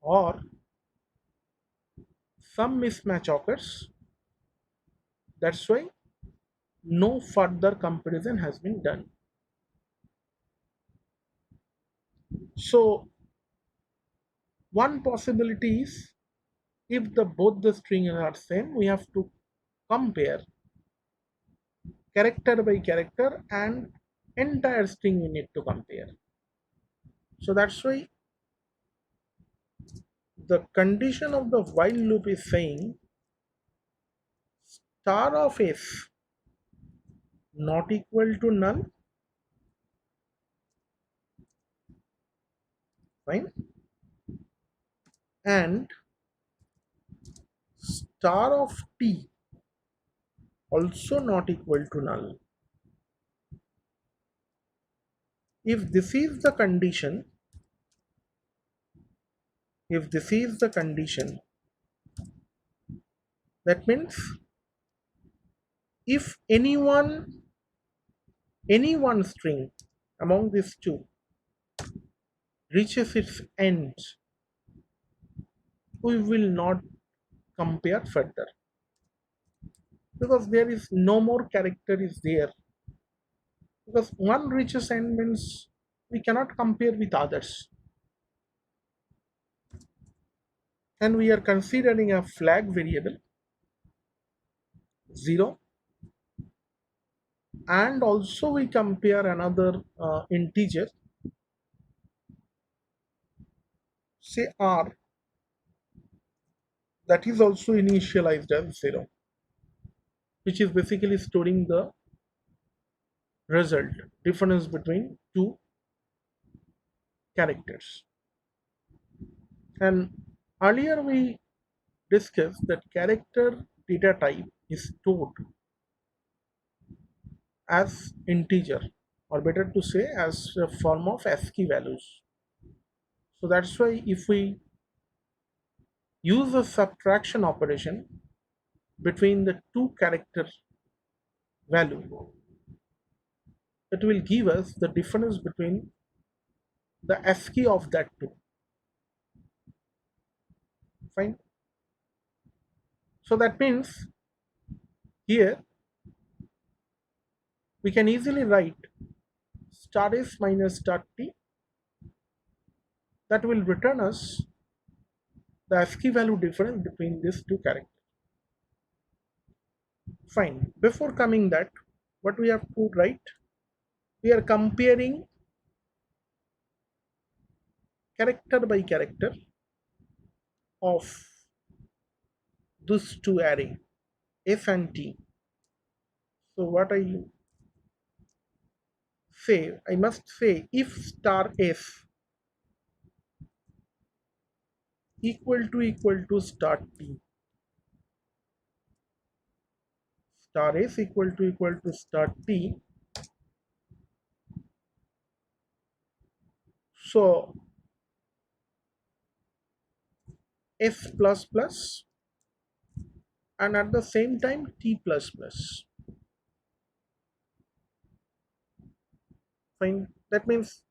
or some mismatch occurs. That's why no further comparison has been done. So one possibility is if the both the strings are same, we have to compare character by character and entire string we need to compare. So that's why the condition of the while loop is saying star of s not equal to null, fine, and star of t also not equal to null. If this is the condition, if this is the condition, that means if any one string among these two reaches its end, we will not compare further because there is no more character is there, because one reaches end means we cannot compare with others, and we are considering a flag variable 0, and also we compare another integer, say r, that is also initialized as 0, which is basically storing the result difference between two characters. And earlier we discussed that character data type is stored as integer, or better to say as a form of ASCII values. So that's why if we use a subtraction operation between the two character value, it will give us the difference between the ASCII of that two. Fine. So that means here we can easily write star s minus star t, that will return us the ASCII value difference between these two characters. Fine. Before coming that, what we have to write? We are comparing character by character of these two array f and t. So what I must say if star f equal to star t, star s equal to star t. So s plus plus and at the same time t plus plus. Fine. That means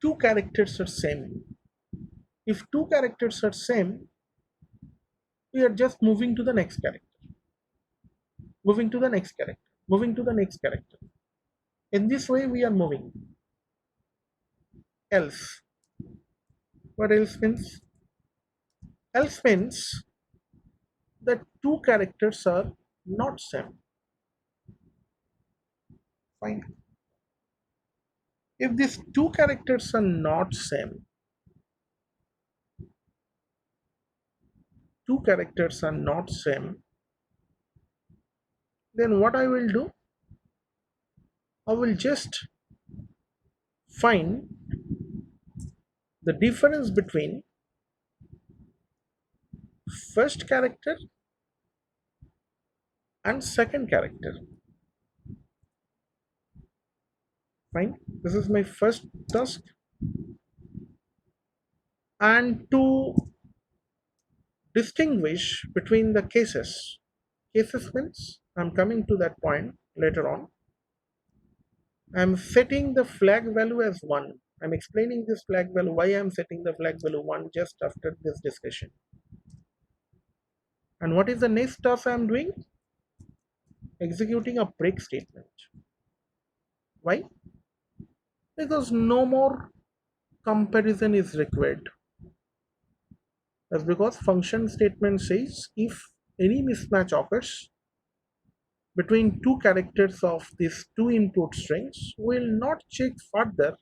two characters are same. If two characters are same, we are just moving to the next character, moving to the next character, moving to the next character. In this way we are moving. Else, what else means? Else means that two characters are not same. Fine. If these two characters are not same, two characters are not same, then what I will do? I will just find the difference between first character and second character. Fine. This is my first task. And to distinguish between the cases, cases means I'm coming to that point later on. I'm setting the flag value as 1. I'm explaining this flag value, why I'm setting the flag value 1 just after this discussion. And what is the next task I'm doing? Executing a break statement. Why? Because no more comparison is required. That's because function statement says if any mismatch occurs between two characters of these two input strings, we will not check further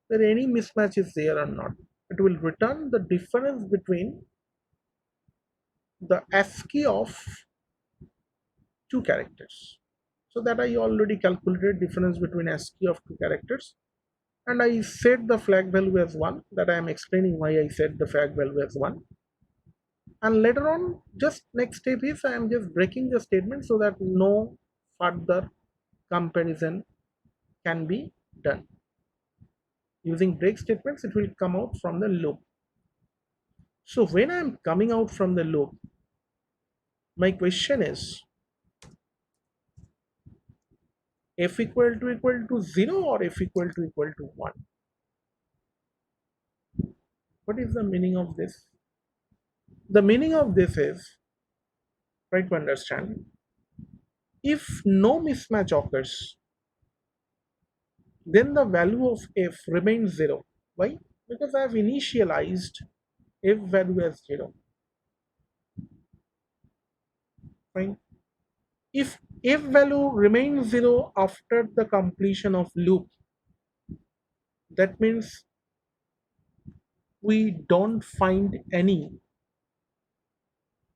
whether any mismatch is there or not. It will return the difference between the ASCII of two characters. So that I already calculated difference between ASCII of two characters, and I set the flag value as 1. That I am explaining why I set the flag value as 1. And later on, just next step is I am just breaking the statement so that no further comparison can be done. Using break statements, it will come out from the loop. So when I am coming out from the loop, my question is f equal to 0 or f equal to 1. What is the meaning of this? The meaning of this is, try to understand, if no mismatch occurs, then the value of f remains 0. Why? Because I have initialized f value as 0. Fine. If f value remains 0 after the completion of loop, that means we don't find any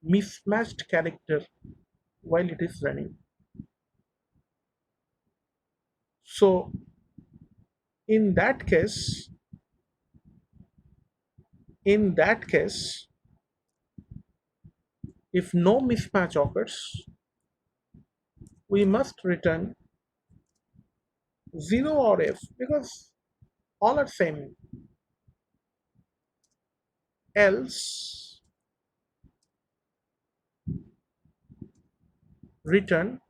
mismatched character while it is running. So in that case, if no mismatch occurs, we must return 0 or f, because all are same. Else return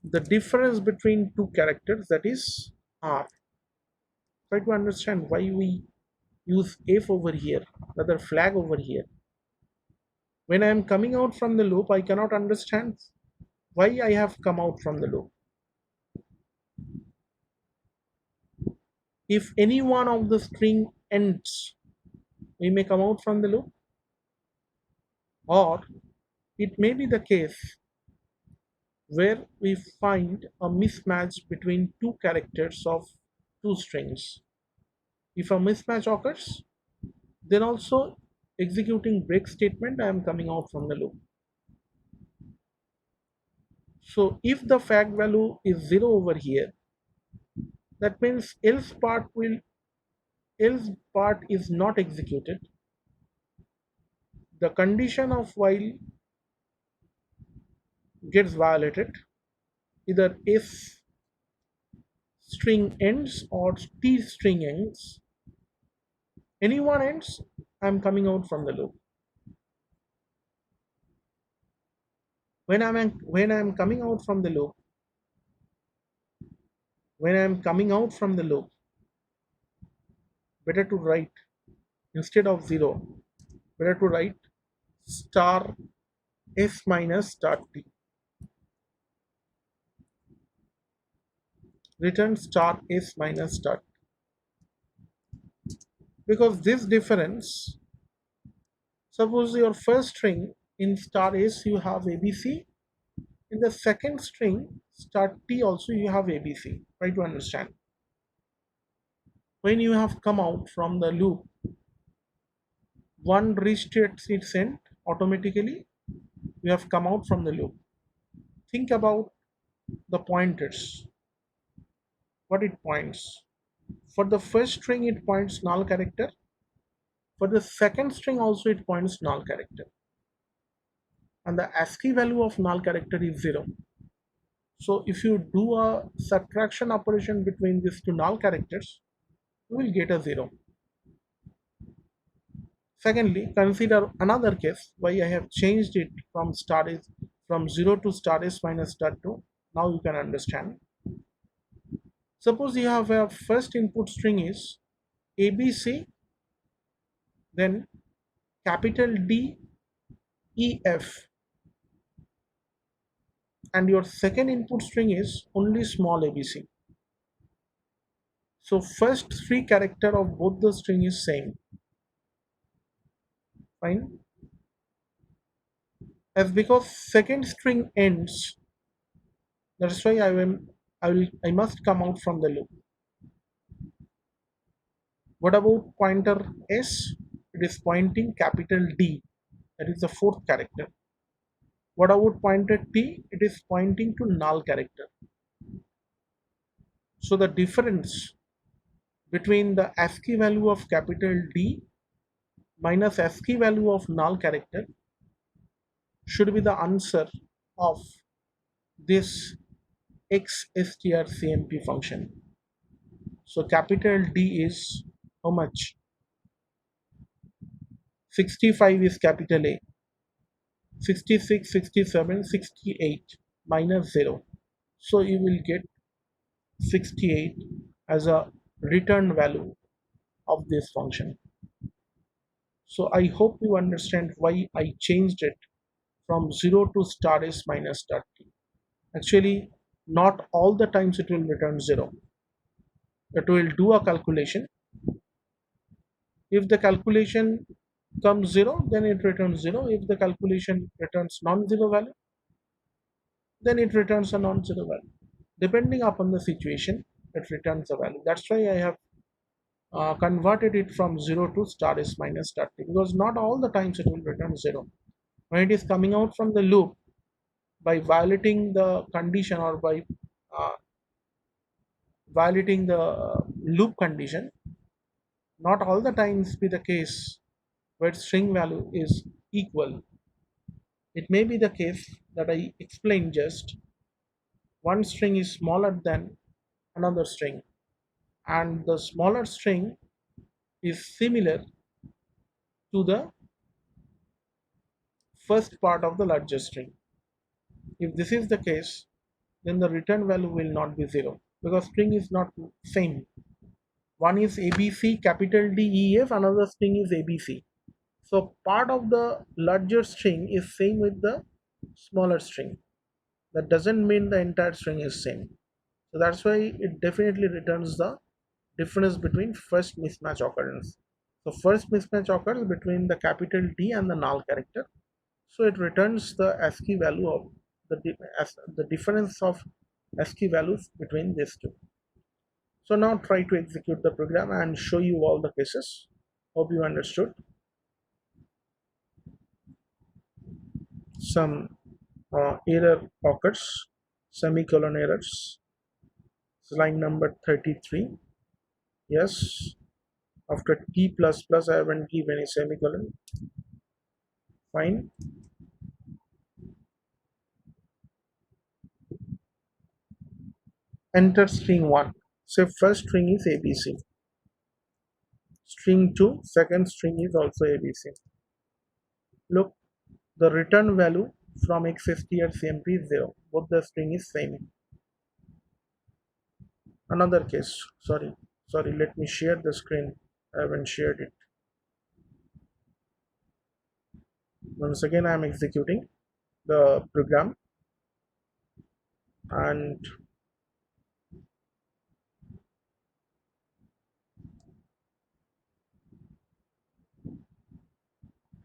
the difference between two characters, that is r. Try to understand why we use f over here, rather flag over here. When I am coming out from the loop, I cannot understand why I have come out from the loop. If any one of the string ends, we may come out from the loop, or it may be the case where we find a mismatch between two characters of two strings. If a mismatch occurs, then also executing break statement, I am coming out from the loop. So if the flag value is 0 over here, that means else part is not executed. The condition of while gets violated. Either if string ends or t string ends. Any one ends, I'm coming out from the loop. When I'm coming out from the loop, better to write instead of 0, better to write star s minus star t. Return star s minus star t. Because this difference, suppose your first string in star s you have ABC, in the second string star t also you have ABC. Try to understand. When you have come out from the loop, one reached its end automatically, you have come out from the loop. Think about the pointers, what it points. For the first string, it points null character. For the second string, also it points null character. And the ASCII value of null character is 0. So if you do a subtraction operation between these two null characters, you will get a 0. Secondly, consider another case why I have changed it from star is from 0 to star s minus star 2. Now you can understand. Suppose you have a first input string is ABC, then capital D, E, F, and your second input string is only small ABC. So first three character of both the string is same. Fine. As because second string ends, that's why I must come out from the loop. What about pointer S? It is pointing capital D, that is the fourth character. What about pointer T? It is pointing to null character. So the difference between the ASCII value of capital D minus ASCII value of null character should be the answer of this xstrcmp function. So capital D is how much? 65 is capital A, 66, 67, 68 minus 0. So you will get 68 as a return value of this function. So I hope you understand why I changed it from 0 to star s minus star t. Actually, not all the times it will return 0. It will do a calculation. If the calculation comes 0, then it returns 0. If the calculation returns non-zero value, then it returns a non-zero value. Depending upon the situation, it returns a value. That's why I have converted it from 0 to star s minus star t, because not all the times it will return 0. When it is coming out from the loop by violating the condition or by uh, violating the loop condition, not all the times be the case where string value is equal. It may be the case that I explained just one string is smaller than another string, and the smaller string is similar to the first part of the larger string. If this is the case, then the return value will not be 0, because string is not same. One is ABC capital D E F, another string is ABC. So part of the larger string is same with the smaller string. That doesn't mean the entire string is same. So that's why it definitely returns the difference between first mismatch occurrence. So first mismatch occurs between the capital D and the null character. So it returns the ASCII value of the difference of ASCII values between these two. So now try to execute the program and show you all the cases. Hope you understood. Some error occurs, semicolon errors. Line number 33. Yes, after T plus plus I haven't given any semicolon. Fine. Enter string 1. So first string is ABC. String 2, second string is also ABC. Look, the return value from xstrcmp is 0. Both the string is same. Another case. Sorry, let me share the screen. I haven't shared it. Once again, I am executing the program and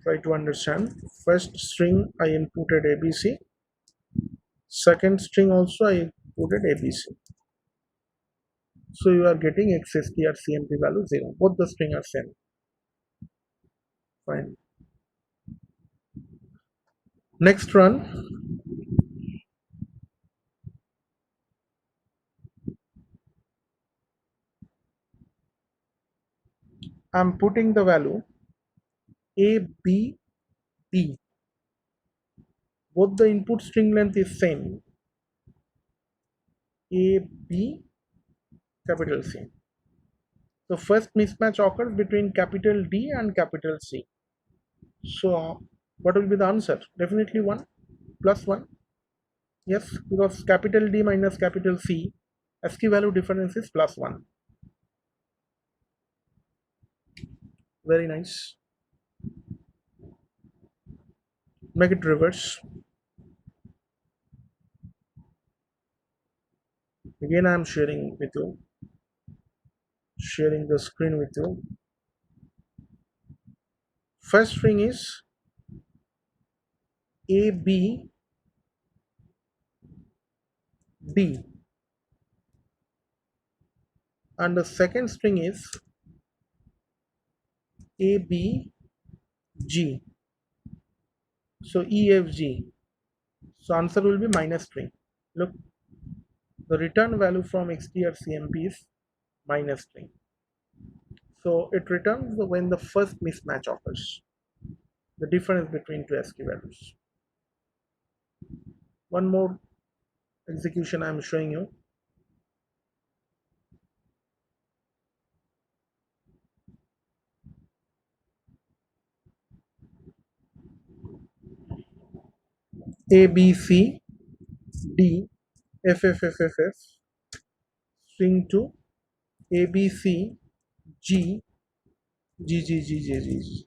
try to understand. First string I inputted ABC. Second string also I inputted ABC. So you are getting xstrcmp value 0. Both the string are same. Fine. Next run. I'm putting the value A, B, D. Both the input string length is same. A, B, capital C. The first mismatch occurs between capital D and capital C. So what will be the answer? Definitely 1 plus 1. Yes, because capital D minus capital C, ASCII value difference is plus 1. Very nice. Make it reverse. Again, I am sharing with you, sharing the screen with you. First string is A, B, D, and the second string is A, B, G. So E, F, G. So answer will be minus string. Look, the return value from XTRCMP is minus string. So it returns when the first mismatch occurs, the difference between two ASCII values. One more execution I am showing you. A, B, C, D, F, F, F, F, F, string to A, B, C, G, G, G, G, G, G.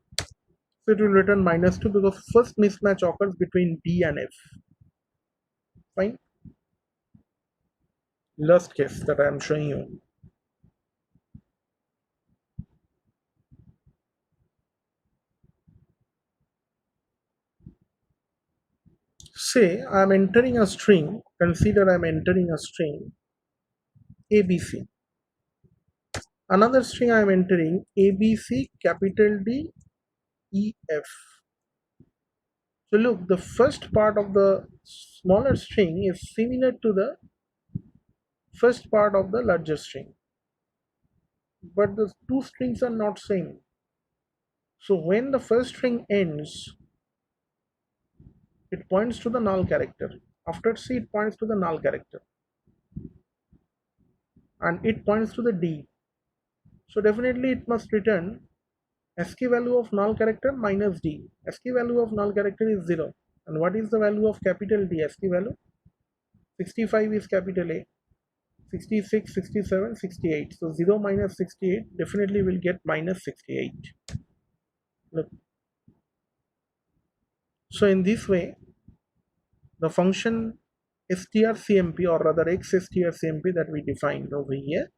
So it will return minus 2 because first mismatch occurs between D and F. Fine. Last case that I am showing you. Say I am entering a string, consider I am entering a string ABC. Another string I am entering ABC, capital D, E, F. So look, the first part of the smaller string is similar to the first part of the larger string, but the two strings are not same. So when the first string ends, it points to the null character. After C, it points to the null character, and it points to the D. So definitely it must return ASCII value of null character minus D. ASCII value of null character is 0. And what is the value of capital D? ASCII value 65 is capital A, 66, 67, 68. So 0 minus 68 definitely will get minus 68. Look. So in this way, the function strcmp, or rather xstrcmp, that we defined over here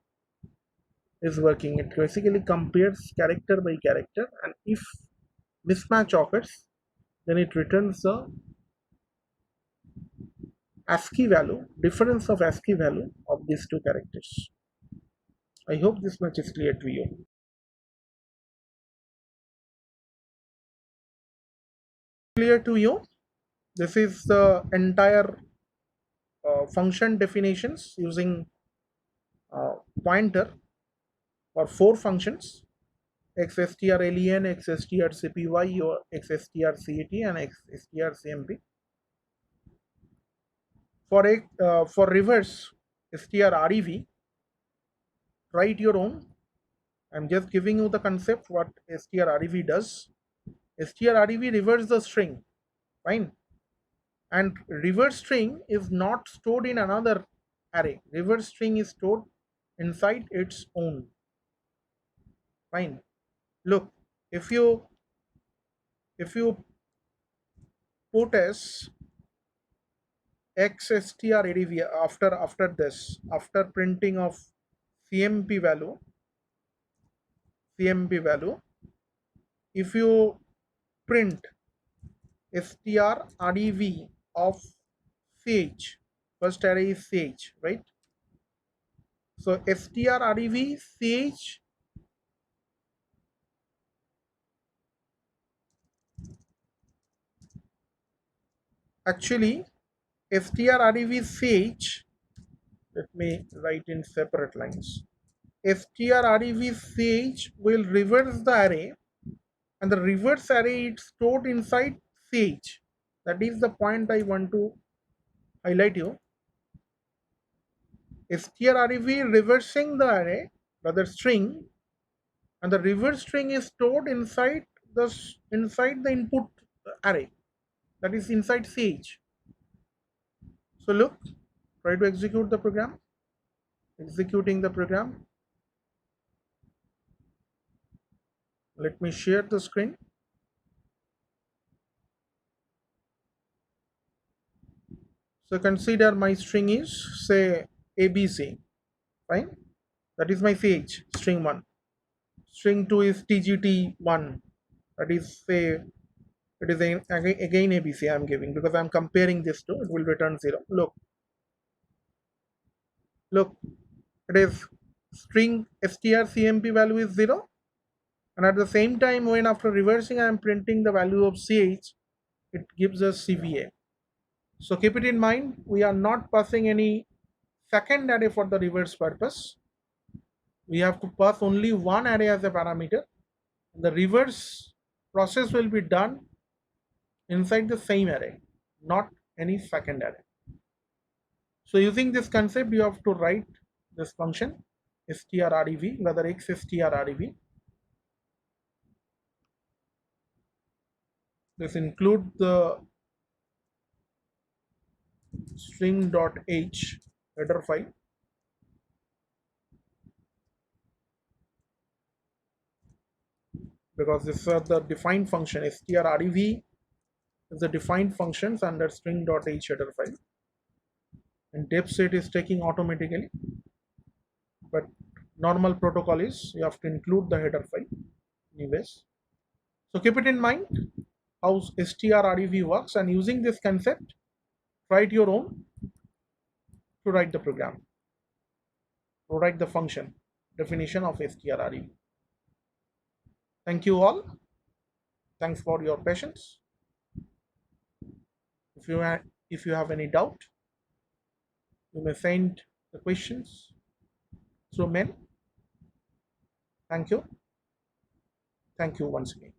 is working. It basically compares character by character, and if mismatch occurs, then it returns the ASCII value, difference of ASCII value of these two characters. I hope this much is clear to you. Clear to you? This is the entire function definitions using pointer for four functions: xstrlen, xstrcpy, or xstrcat, and xstrcmp. For reverse strrev, write your own. I'm just giving you the concept what strrev does. strrev reverse the string, fine, and reverse string is not stored in another array. Reverse string is stored inside its own, fine. Look, if you put as xstrrev after this, after printing of cmp value, if you print strrev of ch, first array is ch, right? So strrev ch, actually strrev ch, let me write in separate lines. strrevch will reverse the array, and the reverse array is stored inside ch. That is the point I want to highlight you. strrev reversing the array, rather string, and the reverse string is stored inside the input array, that is inside ch. So look, try to execute the program. Executing the program. Let me share the screen. So consider my string is say ABC, fine. That is my ch, string 1. String 2 is tgt1. That is say it is again ABC I am giving, because I am comparing this to, it will return 0. Look, it is string strcmp value is 0, and at the same time when after reversing I am printing the value of ch, it gives us cva. So keep it in mind, we are not passing any second array for the reverse purpose. We have to pass only one array as a parameter. The reverse process will be done inside the same array, not any second array. So using this concept, you have to write this function strrev, rather x strrev. This include the string.h header file, because this is the defined function. strrev is the defined functions under string.h header file, and depth set is taking automatically, but normal protocol is you have to include the header file anyways. So keep it in mind how strrev works, and using this concept, write your own to write the program, to write the function definition of strrev. Thank you all. Thanks for your patience. If you have any doubt, you may send the questions through mail. Thank you. Thank you once again.